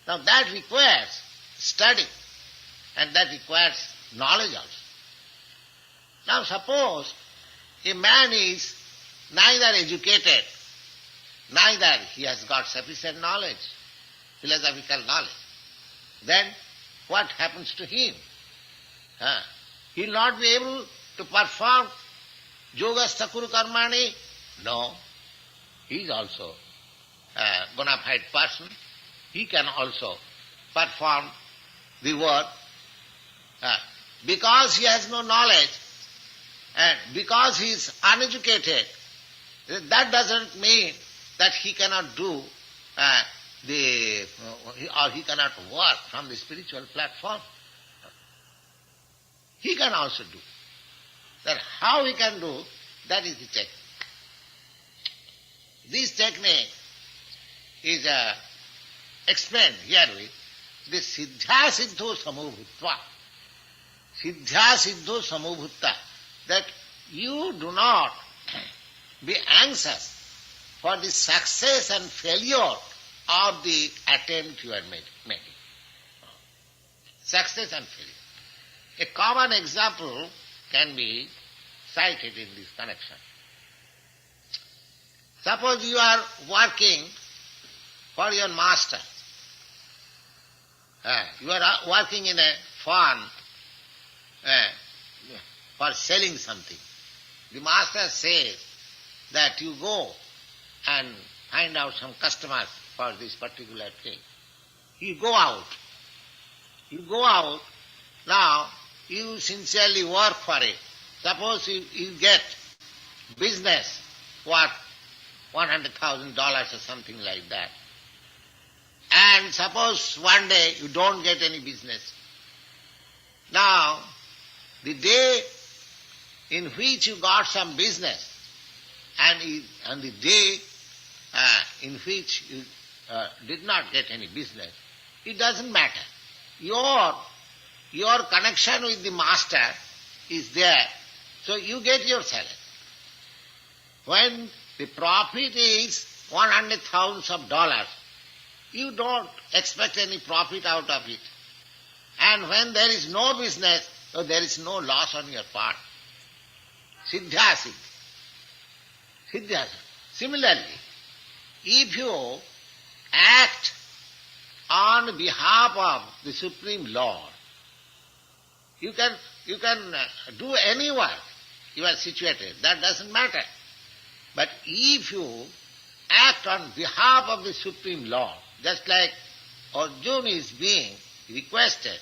Now that requires study and that requires knowledge also. Now suppose a man is neither educated, neither he has got sufficient knowledge, philosophical knowledge, then what happens to him? He will not be able to perform yogascha kuru karmani? No. He is also a bona fide person. He can also perform the work. Because he has no knowledge and because he is uneducated, that doesn't mean that he cannot do or he cannot work from the spiritual platform. He can also do. That how he can do, that is the technique. This technique is explained here with the siddha siddho samubhutva. Siddha siddho samubhutta. That you do not be anxious for the success and failure of the attempt you are making. Success and failure. A common example can be cited in this connection. Suppose you are working for your master. You are working in a farm for selling something. The master says that you go and find out some customers for this particular thing. You go out. Now, you sincerely work for it. Suppose you get business worth $100,000 or something like that. And suppose one day you don't get any business. Now, the day in which you got some business and the day in which you did not get any business, it doesn't matter. Your connection with the master is there, so you get your salary. When the profit is $100,000, you don't expect any profit out of it. And when there is no business, so there is no loss on your part. Siddha siddha. Similarly, if you act on behalf of the Supreme Lord, you can do any work. You are situated. That doesn't matter. But if you act on behalf of the Supreme Lord, just like Arjuna is being requested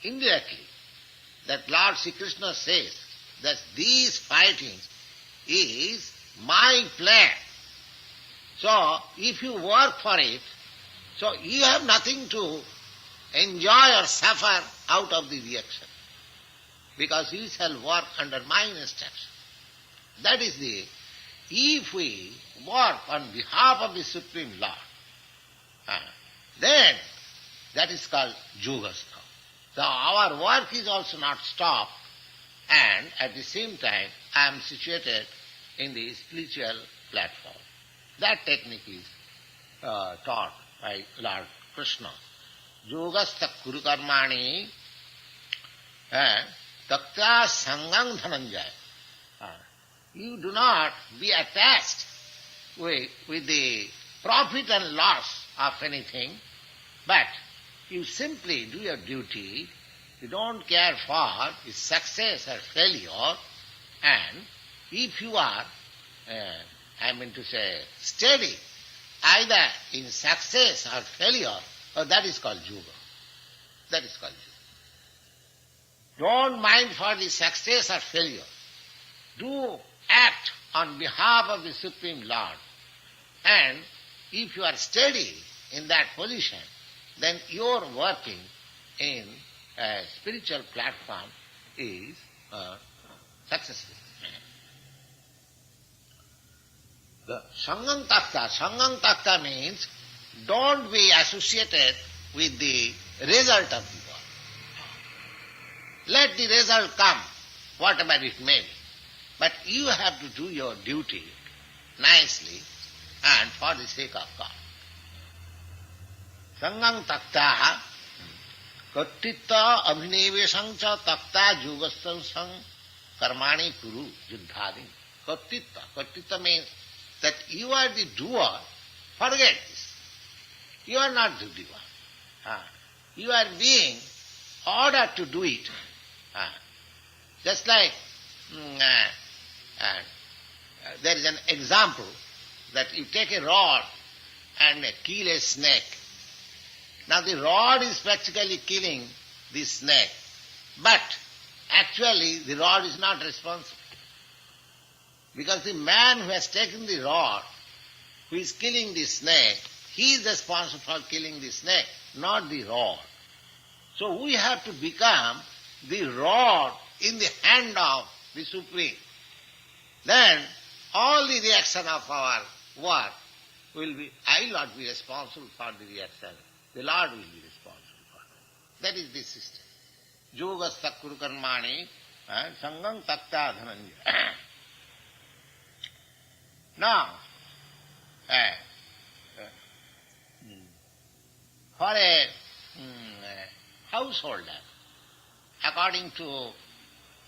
indirectly, that Lord Sri Krishna says that this fighting is my plan. So, if you work for it, so you have nothing to enjoy or suffer out of the reaction, because you shall work under my instruction. That is if we work on behalf of the Supreme Lord, then that is called yogascha. So our work is also not stopped, and at the same time I am situated in the spiritual platform. That technique is taught by Lord Krishna. Yogastha kuru karmani takta sangang dhananjaya. You do not be attached with the profit and loss of anything, but you simply do your duty. You don't care for its success or failure, and if you are, steady, either in success or failure, that is called yoga. That is called yoga. Don't mind for the success or failure. Do act on behalf of the Supreme Lord. And if you are steady in that position, then your working in a spiritual platform is successful. The Sangang Takta means don't be associated with the result of the work. Let the result come, whatever it may be. But you have to do your duty nicely and for the sake of God. Sangang Takta Kattita Abhinevesang cha Takta Yogasang Karmani Kuru Juddhadi. Kattita means that you are the doer. Forget this. You are not the doer. You are being ordered to do it. Just like there is an example that you take a rod and kill a snake. Now the rod is practically killing the snake, but actually the rod is not responsible. Because the man who has taken the rod, who is killing the snake, he is responsible for killing the snake, not the rod. So we have to become the rod in the hand of the Supreme. Then all the reaction of our work will be, I will not be responsible for the reaction. The Lord will be responsible for it. That is the system. Yogastha kuru karmani sangang takta dhananjaya. Now, for a householder, according to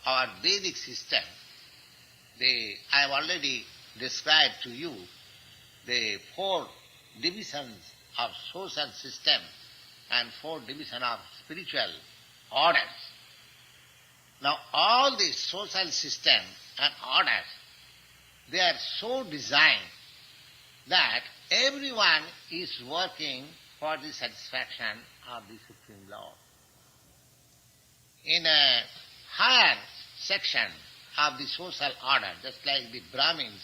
our Vedic system, I have already described to you the 4 divisions of social system and 4 divisions of spiritual orders. Now all these social systems and orders, they are so designed that everyone is working for the satisfaction of the Supreme Lord. In a higher section of the social order, just like the Brahmins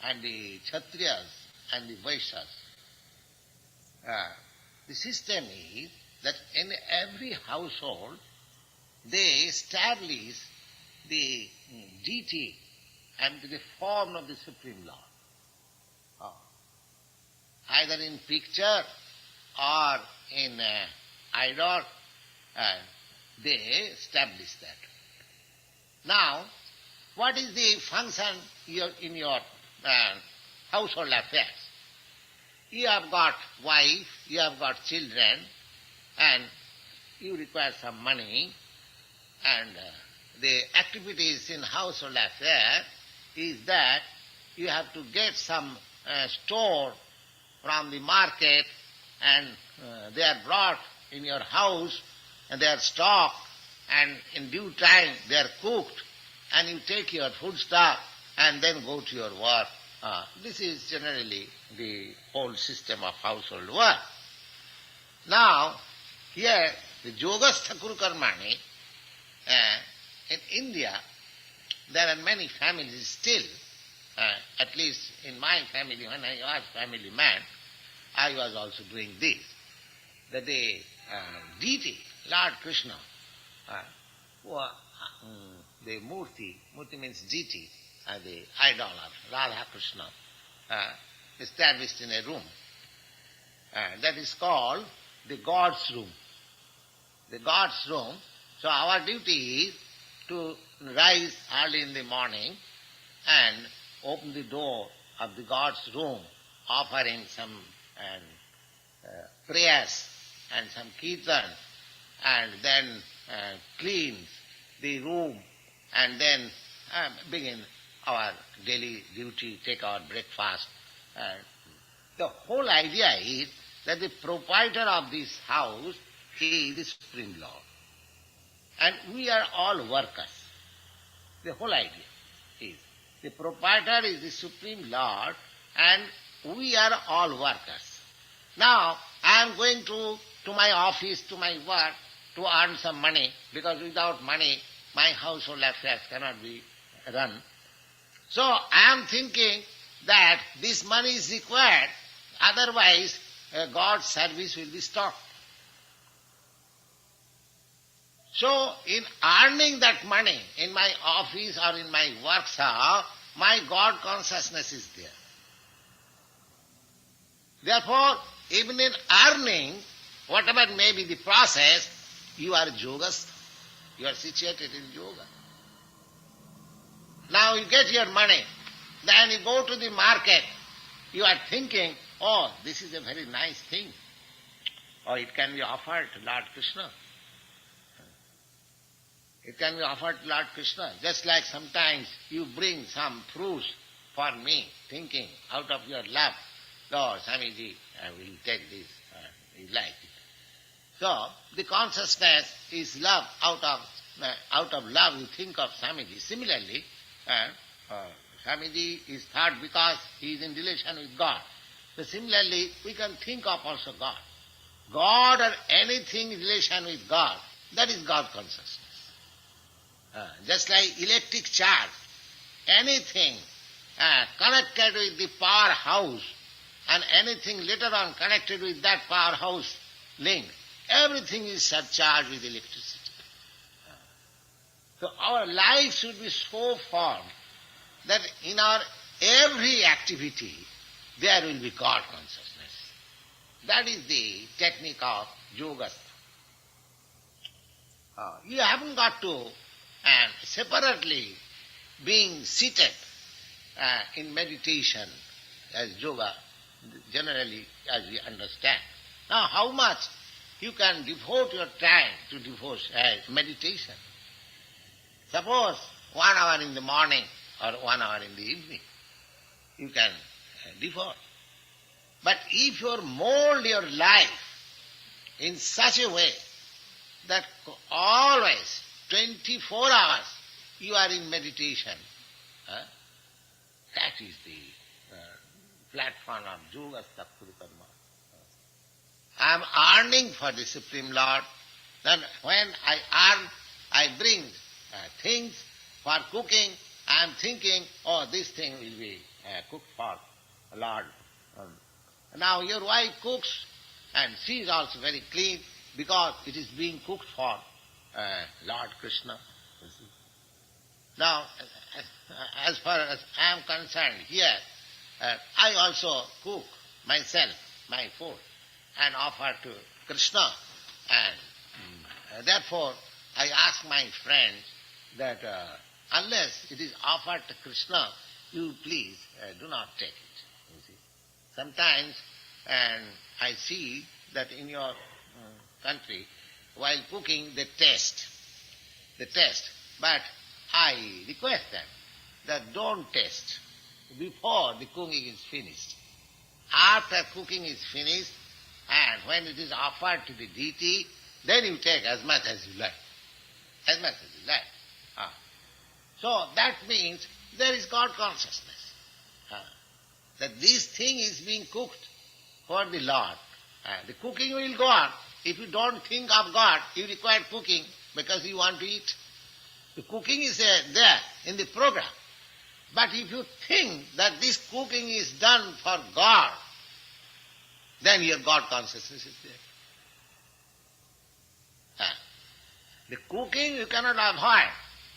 and the Kshatriyas and the Vaishyas, the system is that in every household they establish the deity and the form of the Supreme Lord. Either in picture or in idol, they establish that. Now, what is the function in your household affairs? You have got wife, you have got children, and you require some money, and the activities in household affair is that you have to get some store from the market, and they are brought in your house, and they are stocked, and in due time they are cooked, and you take your food stuff and then go to your work. This is generally the whole system of household work. Now, here, the Yogastha Kuru Karmani, in India, there are many families still, at least in my family, when I was family man, I was also doing this, that the deity, Lord Krishna, the Murti means deity, the idol of Radha Krishna, established in a room. That is called the God's room. The God's room. So our duty is to rise early in the morning and open the door of the God's room, offering some prayers and some kirtan, and then clean the room, and then begin our daily duty, take our breakfast. The whole idea is that the proprietor of this house is the Supreme Lord. And we are all workers. The whole idea is the proprietor is the Supreme Lord and we are all workers. Now, I am going to my office, to my work, to earn some money, because without money, my household affairs cannot be run. So, I am thinking that this money is required, otherwise God's service will be stopped. So, in earning that money in my office or in my workshop, my God consciousness is there. Therefore, even in earning, whatever may be the process, you are yogastha. You are situated in yoga. Now you get your money, then you go to the market, you are thinking, oh, this is a very nice thing. Or it can be offered to Lord Krishna. It can be offered to Lord Krishna. Just like sometimes you bring some fruits for me, thinking out of your love, Lord, Swamiji, I will take this, you like it. So, the consciousness is love. Out of love you think of Swamiji. Similarly, Swamiji is thought because he is in relation with God. So similarly, we can think of also God. God or anything in relation with God, that is God consciousness. Just like electric charge, anything connected with the powerhouse and anything later on connected with that powerhouse link, everything is surcharged with electricity. So our life should be so formed that in our every activity there will be God consciousness. That is the technique of yoga. You haven't got to separately being seated in meditation as yoga, generally as we understand. Now how much you can devote your time to meditation? Suppose 1 hour in the morning or 1 hour in the evening, you can devote. But if you mold your life in such a way that always 24 hours you are in meditation, that is the platform of yoga Sattva Karma. I am earning for the Supreme Lord. Then when I earn, I bring things for cooking. I am thinking, oh, this thing will be cooked for Lord. Now your wife cooks and she is also very clean because it is being cooked for Lord Krishna. Now, as far as I am concerned here, I also cook myself, my food, and offer to Krishna. And therefore, I ask my friends that unless it is offered to Krishna, you please do not take it. You see. Sometimes, and I see that in your country, while cooking, they taste. But I request them that don't taste before the cooking is finished. After cooking is finished, and when it is offered to the deity, then you take as much as you like. As much as you like. So that means there is God consciousness. That this thing is being cooked for the Lord. The cooking will go on. If you don't think of God, you require cooking because you want to eat. The cooking is there in the program. But if you think that this cooking is done for God, then your God consciousness is there. The cooking you cannot avoid.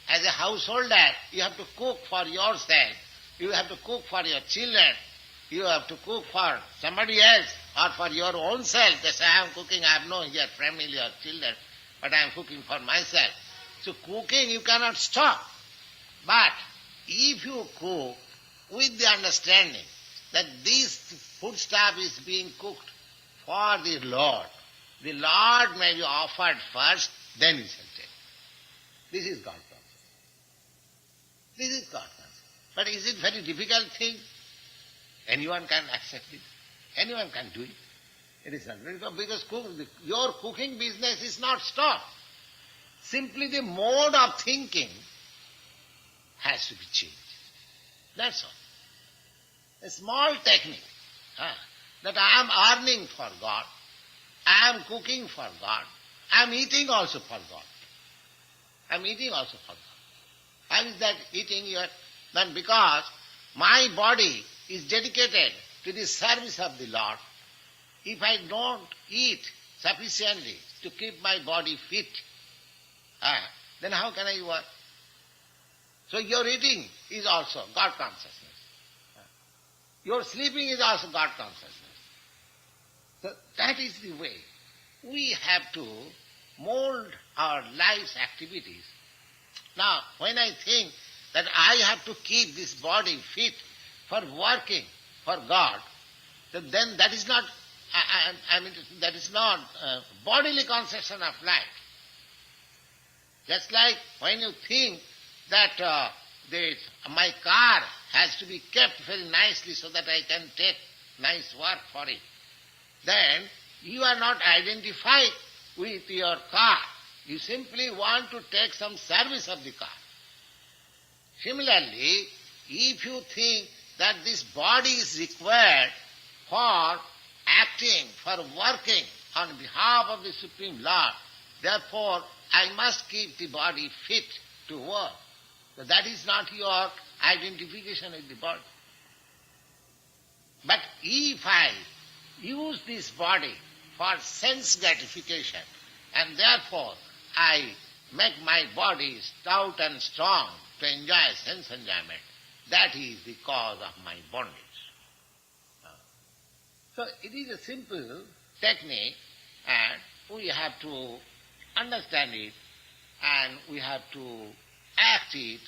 As a householder, you have to cook for yourself. You have to cook for your children. You have to cook for somebody else or for your own self. Just I am cooking, I have no here family or children, but I am cooking for myself. So cooking you cannot stop. But if you cook with the understanding that this food stuff is being cooked for the Lord may be offered first, then he shall take. This is God concept. This is God concept. But is it very difficult thing? Anyone can accept it. Anyone can do it. It is not because your cooking business is not stopped. Simply the mode of thinking has to be changed. That's all. A small technique that I am earning for God, I am cooking for God, I am eating also for God. I am eating also for God. How is that eating here? Then because my body is dedicated to the service of the Lord. If I don't eat sufficiently to keep my body fit, then how can I work? So your eating is also God consciousness. Your sleeping is also God consciousness. So that is the way we have to mold our life's activities. Now, when I think that I have to keep this body fit for working for God, then that is not, that is not bodily conception of life. Just like when you think that my car has to be kept very nicely so that I can take nice work for it, then you are not identified with your car. You simply want to take some service of the car. Similarly, if you think that this body is required for acting, for working on behalf of the Supreme Lord, therefore I must keep the body fit to work. So that is not your identification with the body. But if I use this body for sense gratification, and therefore I make my body stout and strong to enjoy sense enjoyment, that is the cause of my bondage. So it is a simple technique, and we have to understand it, and we have to act it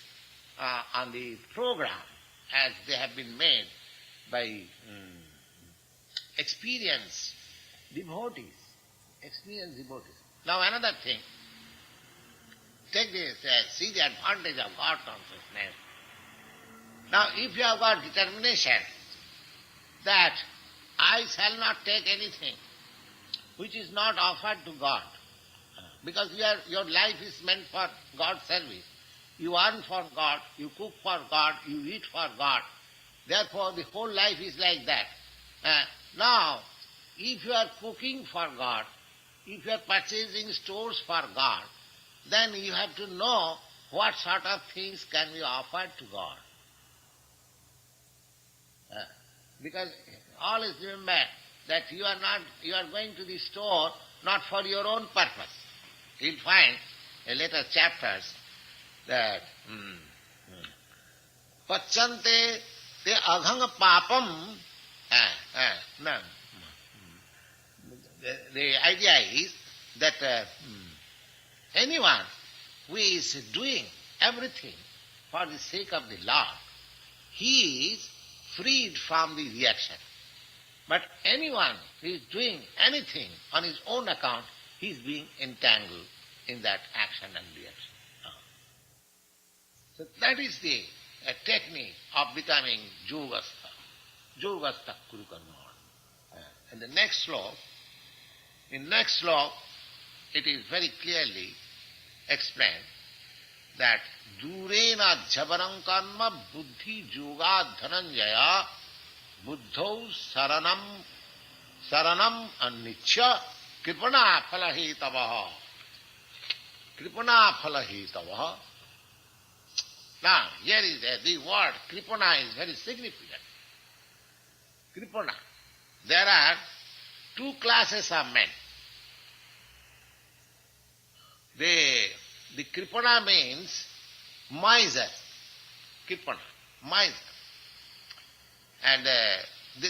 on the program as they have been made by experienced devotees. Now another thing, take this, see the advantage of God consciousness. Now if you have got determination that I shall not take anything which is not offered to God, because your life is meant for God's service. You earn for God, you cook for God, you eat for God. Therefore the whole life is like that. Now, if you are cooking for God, if you are purchasing stores for God, then you have to know what sort of things can be offered to God. Because always remember that you are going to the store not for your own purpose. You'll find in later chapters that Pachante te aghang papam. The idea is that anyone who is doing everything for the sake of the Lord, he is freed from the reaction. But anyone who is doing anything on his own account, he is being entangled in that action and reaction. So that is the technique of becoming Yogastha. Yogastha Kuru Karma. And the next sloka, in next sloka, it is very clearly explained that Durena Jabarang Karma Buddhi Yoga Dhananjaya Buddhau Saranam Annichya Kripana Phalahitavaha. Kripana Phalahitavaha. Now, here is the word Kripana is very significant. Kripana. There are two classes of men. The Kripana means miser. Kripana, miser. And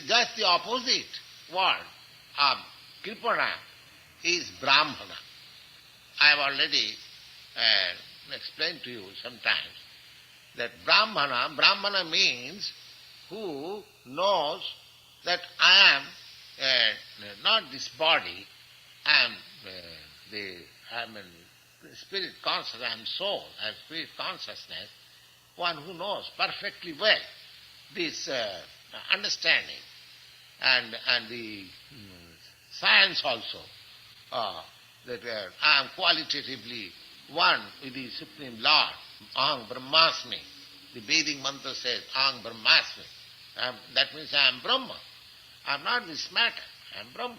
just the opposite word of Kripana is Brahmana. I have already explained to you sometimes that Brahmana means who knows that I am not this body, I am spirit conscious, I am soul, I am spirit consciousness, one who knows perfectly well this understanding and the science also, that I am qualitatively one with the Supreme Lord, Aham Brahmasmi. The Vedic mantra says, Aham Brahmasmi. That means I am Brahma. I am not this matter, I am Brahma.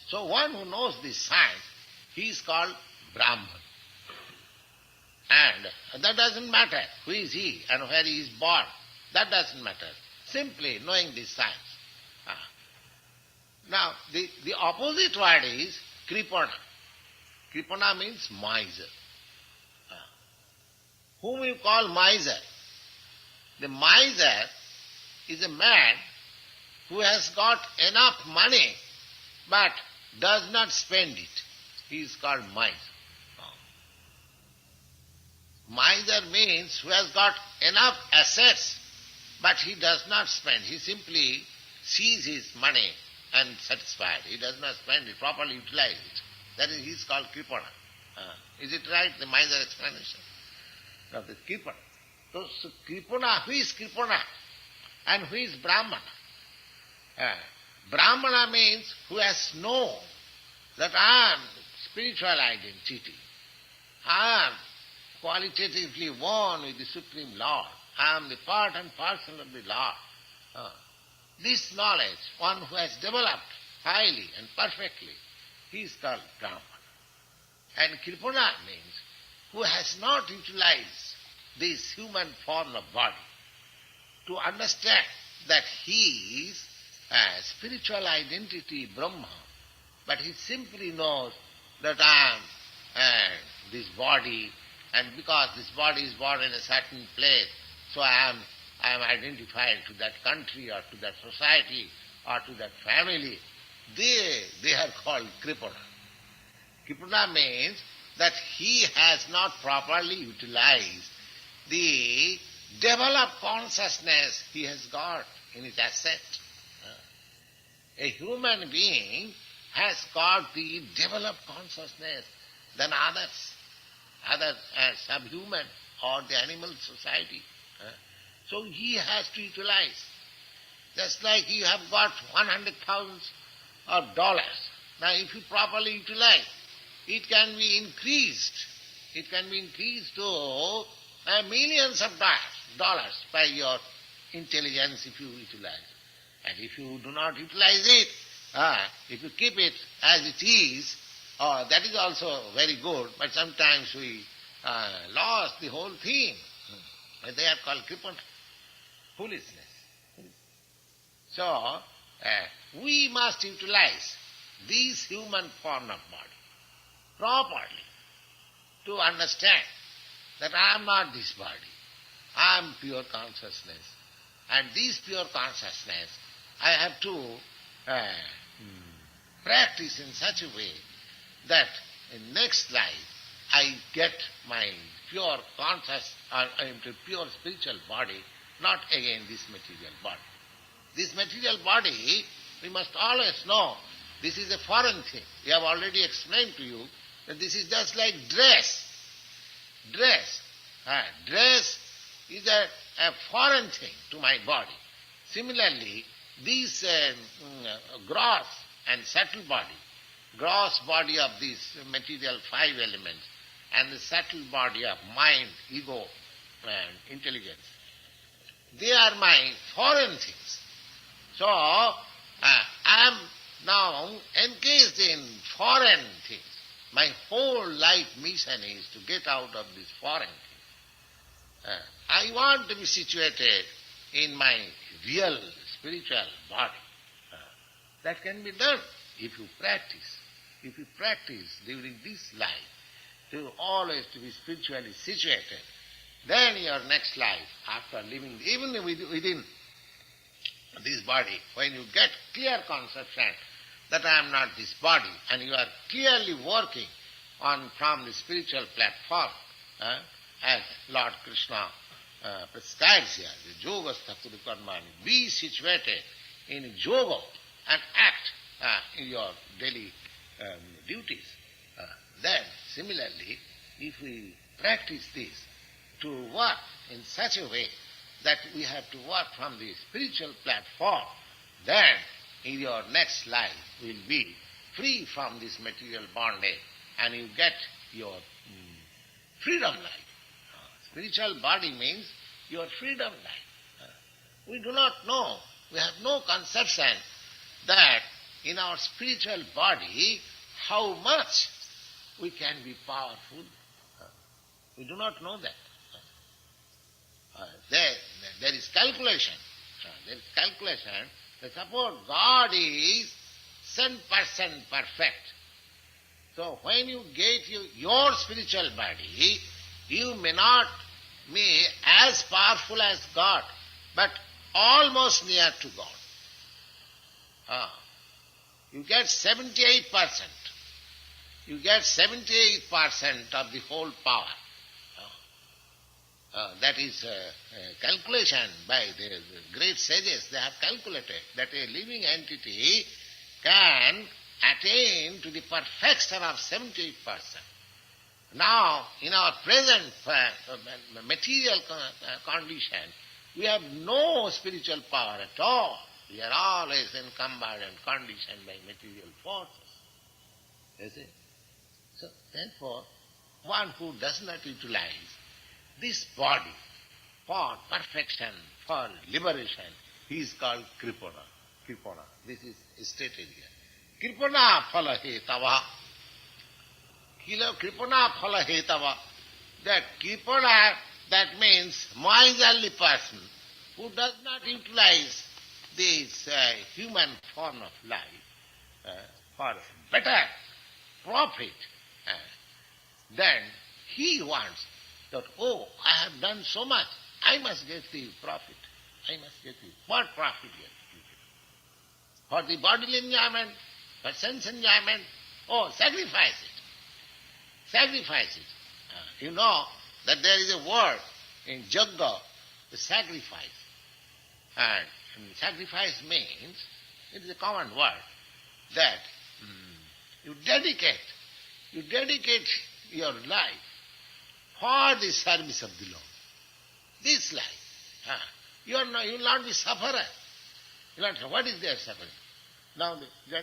So one who knows this science, he is called Brahman. And that doesn't matter who is he and where he is born. That doesn't matter. Simply knowing this science. Now, the opposite word is Kripana. Kripana means miser. Whom you call miser? The miser is a man who has got enough money but does not spend it. He is called miser. Miser means who has got enough assets but he does not spend. He simply sees his money and satisfied. He does not spend it, properly utilize it. That is, he is called Kripana. Is it right, the miser explanation of the Kripana? So Kripana, who is Kripana and who is Brahmana? Brahmana means who has known that I am spiritual identity. I am qualitatively one with the Supreme Lord. I am the part and parcel of the Lord. This knowledge, one who has developed highly and perfectly, he is called Brahmana. And Kripana means who has not utilized this human form of body to understand that he is a spiritual identity, Brahma, but he simply knows that I am this body, and because this body is born in a certain place, so I am identified to that country or to that society or to that family. They are called Kripana. Kripana means that he has not properly utilized the developed consciousness he has got in his asset. A human being has got the developed consciousness than others as subhuman or the animal society. So he has to utilize. Just like you have got $100,000 of dollars. Now if you properly utilize, it can be increased. It can be increased to millions of dollars by your intelligence if you utilize. And if you do not utilize it, if you keep it as it is, that is also very good, but sometimes we lost the whole thing. They are called Kripana, foolishness. So, we must utilize this human form of body properly to understand that I am not this body. I am pure consciousness. And this pure consciousness I have to practice in such a way that in next life I get my pure conscious or pure spiritual body, not again this material body. This material body, we must always know, this is a foreign thing. We have already explained to you that this is just like dress. Dress is a foreign thing to my body. Similarly, this gross and subtle body, gross body of this material five elements, and the subtle body of mind, ego, and intelligence, they are my foreign things. So, I am now engaged in foreign things. My whole life mission is to get out of this foreign thing. I want to be situated in my real spiritual body. That can be done if you practice. If you practice during this life to always to be spiritually situated, then your next life, after living, even within this body, when you get clear conception that I am not this body, and you are clearly working on from the spiritual platform, as Lord Krishna prescribes here, the yogastha kurukarmani. Be situated in yoga and act in your daily duties. Then, similarly, if we practice this to work in such a way that we have to work from the spiritual platform, then in your next life will be free from this material bondage and you get your freedom life. Spiritual body means your freedom life. We do not know, we have no conception that in our spiritual body how much we can be powerful. We do not know that. There is calculation. There is calculation that suppose God is 100% perfect. So when you get your spiritual body, you may not be as powerful as God, but almost near to God. You get 78%. You get 78% of the whole power. That is calculation by the great sages. They have calculated that a living entity can attain to the perfection of 78%. Now, in our present material condition, we have no spiritual power at all. We are always encumbered and conditioned by material forces. You see? So, therefore, one who does not utilize this body for perfection, for liberation, he is called Kripana. Kripana. This is stated here. Kripana phala hetava. Kripana phala hetava. That Kripana, that means miserly person who does not utilize this human form of life for better profit, then he wants that, oh, I have done so much, I must get the profit. I must get the... What profit you have to get? For the bodily enjoyment, for sense enjoyment, oh, sacrifice it. Sacrifice it. You know that there is a word in Jagga, the sacrifice. And sacrifice means, it is a common word, that you dedicate your life for the service of the Lord. This life. You will not be sufferer. You will not, what is their suffering? Now,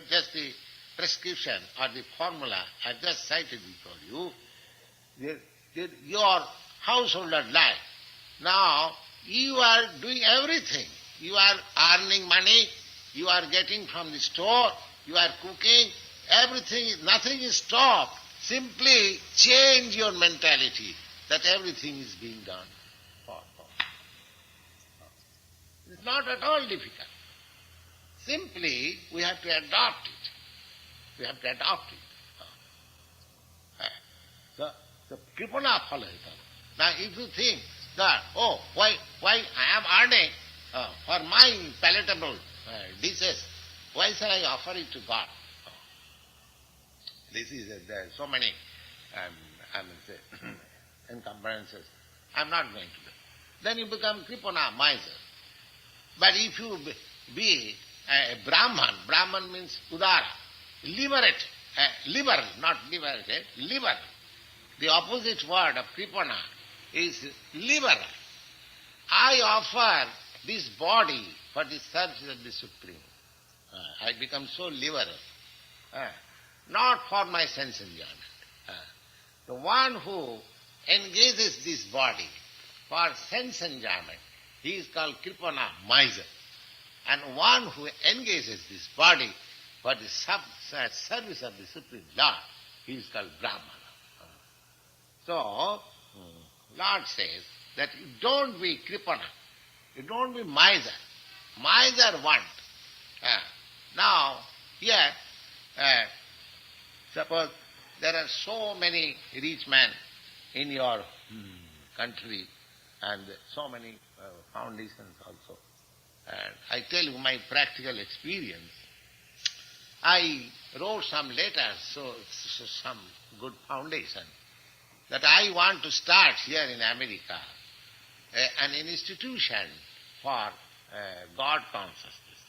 just the prescription or the formula I just cited before you, your householder life. Now, you are doing everything. You are earning money, you are getting from the store, you are cooking, everything, nothing is stopped. Simply change your mentality that everything is being done for. It's not at all difficult. Simply, we have to adopt it. We have to adopt it. So Kripana phala. Now, if you think that, oh, why I am earning for my palatable dishes, why shall I offer it to God? This is, there are so many encumbrances. I am not going to do. Then you become Kripana, miser. But if you be a Brahman means Udara, liberal, not liberated, liberal. The opposite word of Kripana is liberal. I offer this body for the service of the Supreme. I become so liberal. Not for my sense enjoyment. The one who engages this body for sense enjoyment, he is called Kripana, miser. And one who engages this body for the service of the Supreme Lord, he is called Brahmana. So, Lord says that you don't be Kripana, you don't be miser. Miser want. Now, here, suppose there are so many rich men in your country and so many foundations also. And I tell you my practical experience. I wrote some letters, so some good foundation, that I want to start here in America an institution for God consciousness,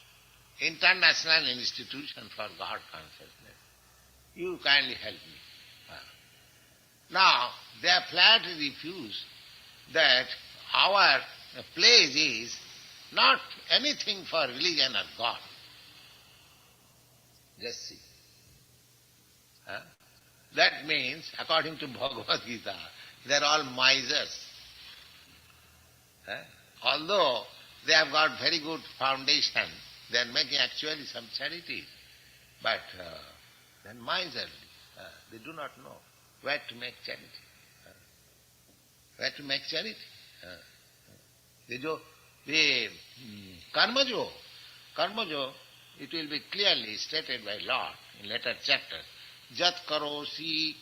international institution for God consciousness. You kindly help me. Now, they have flatly refused that our place is not anything for religion or God. Just see. That means, according to Bhagavad Gita, they are all misers. Although they have got very good foundation, they are making actually some charity, but they are miserly. They do not know where to make charity. Where to make charity? The karmajo, it will be clearly stated by Lord in later chapter. Jat karosi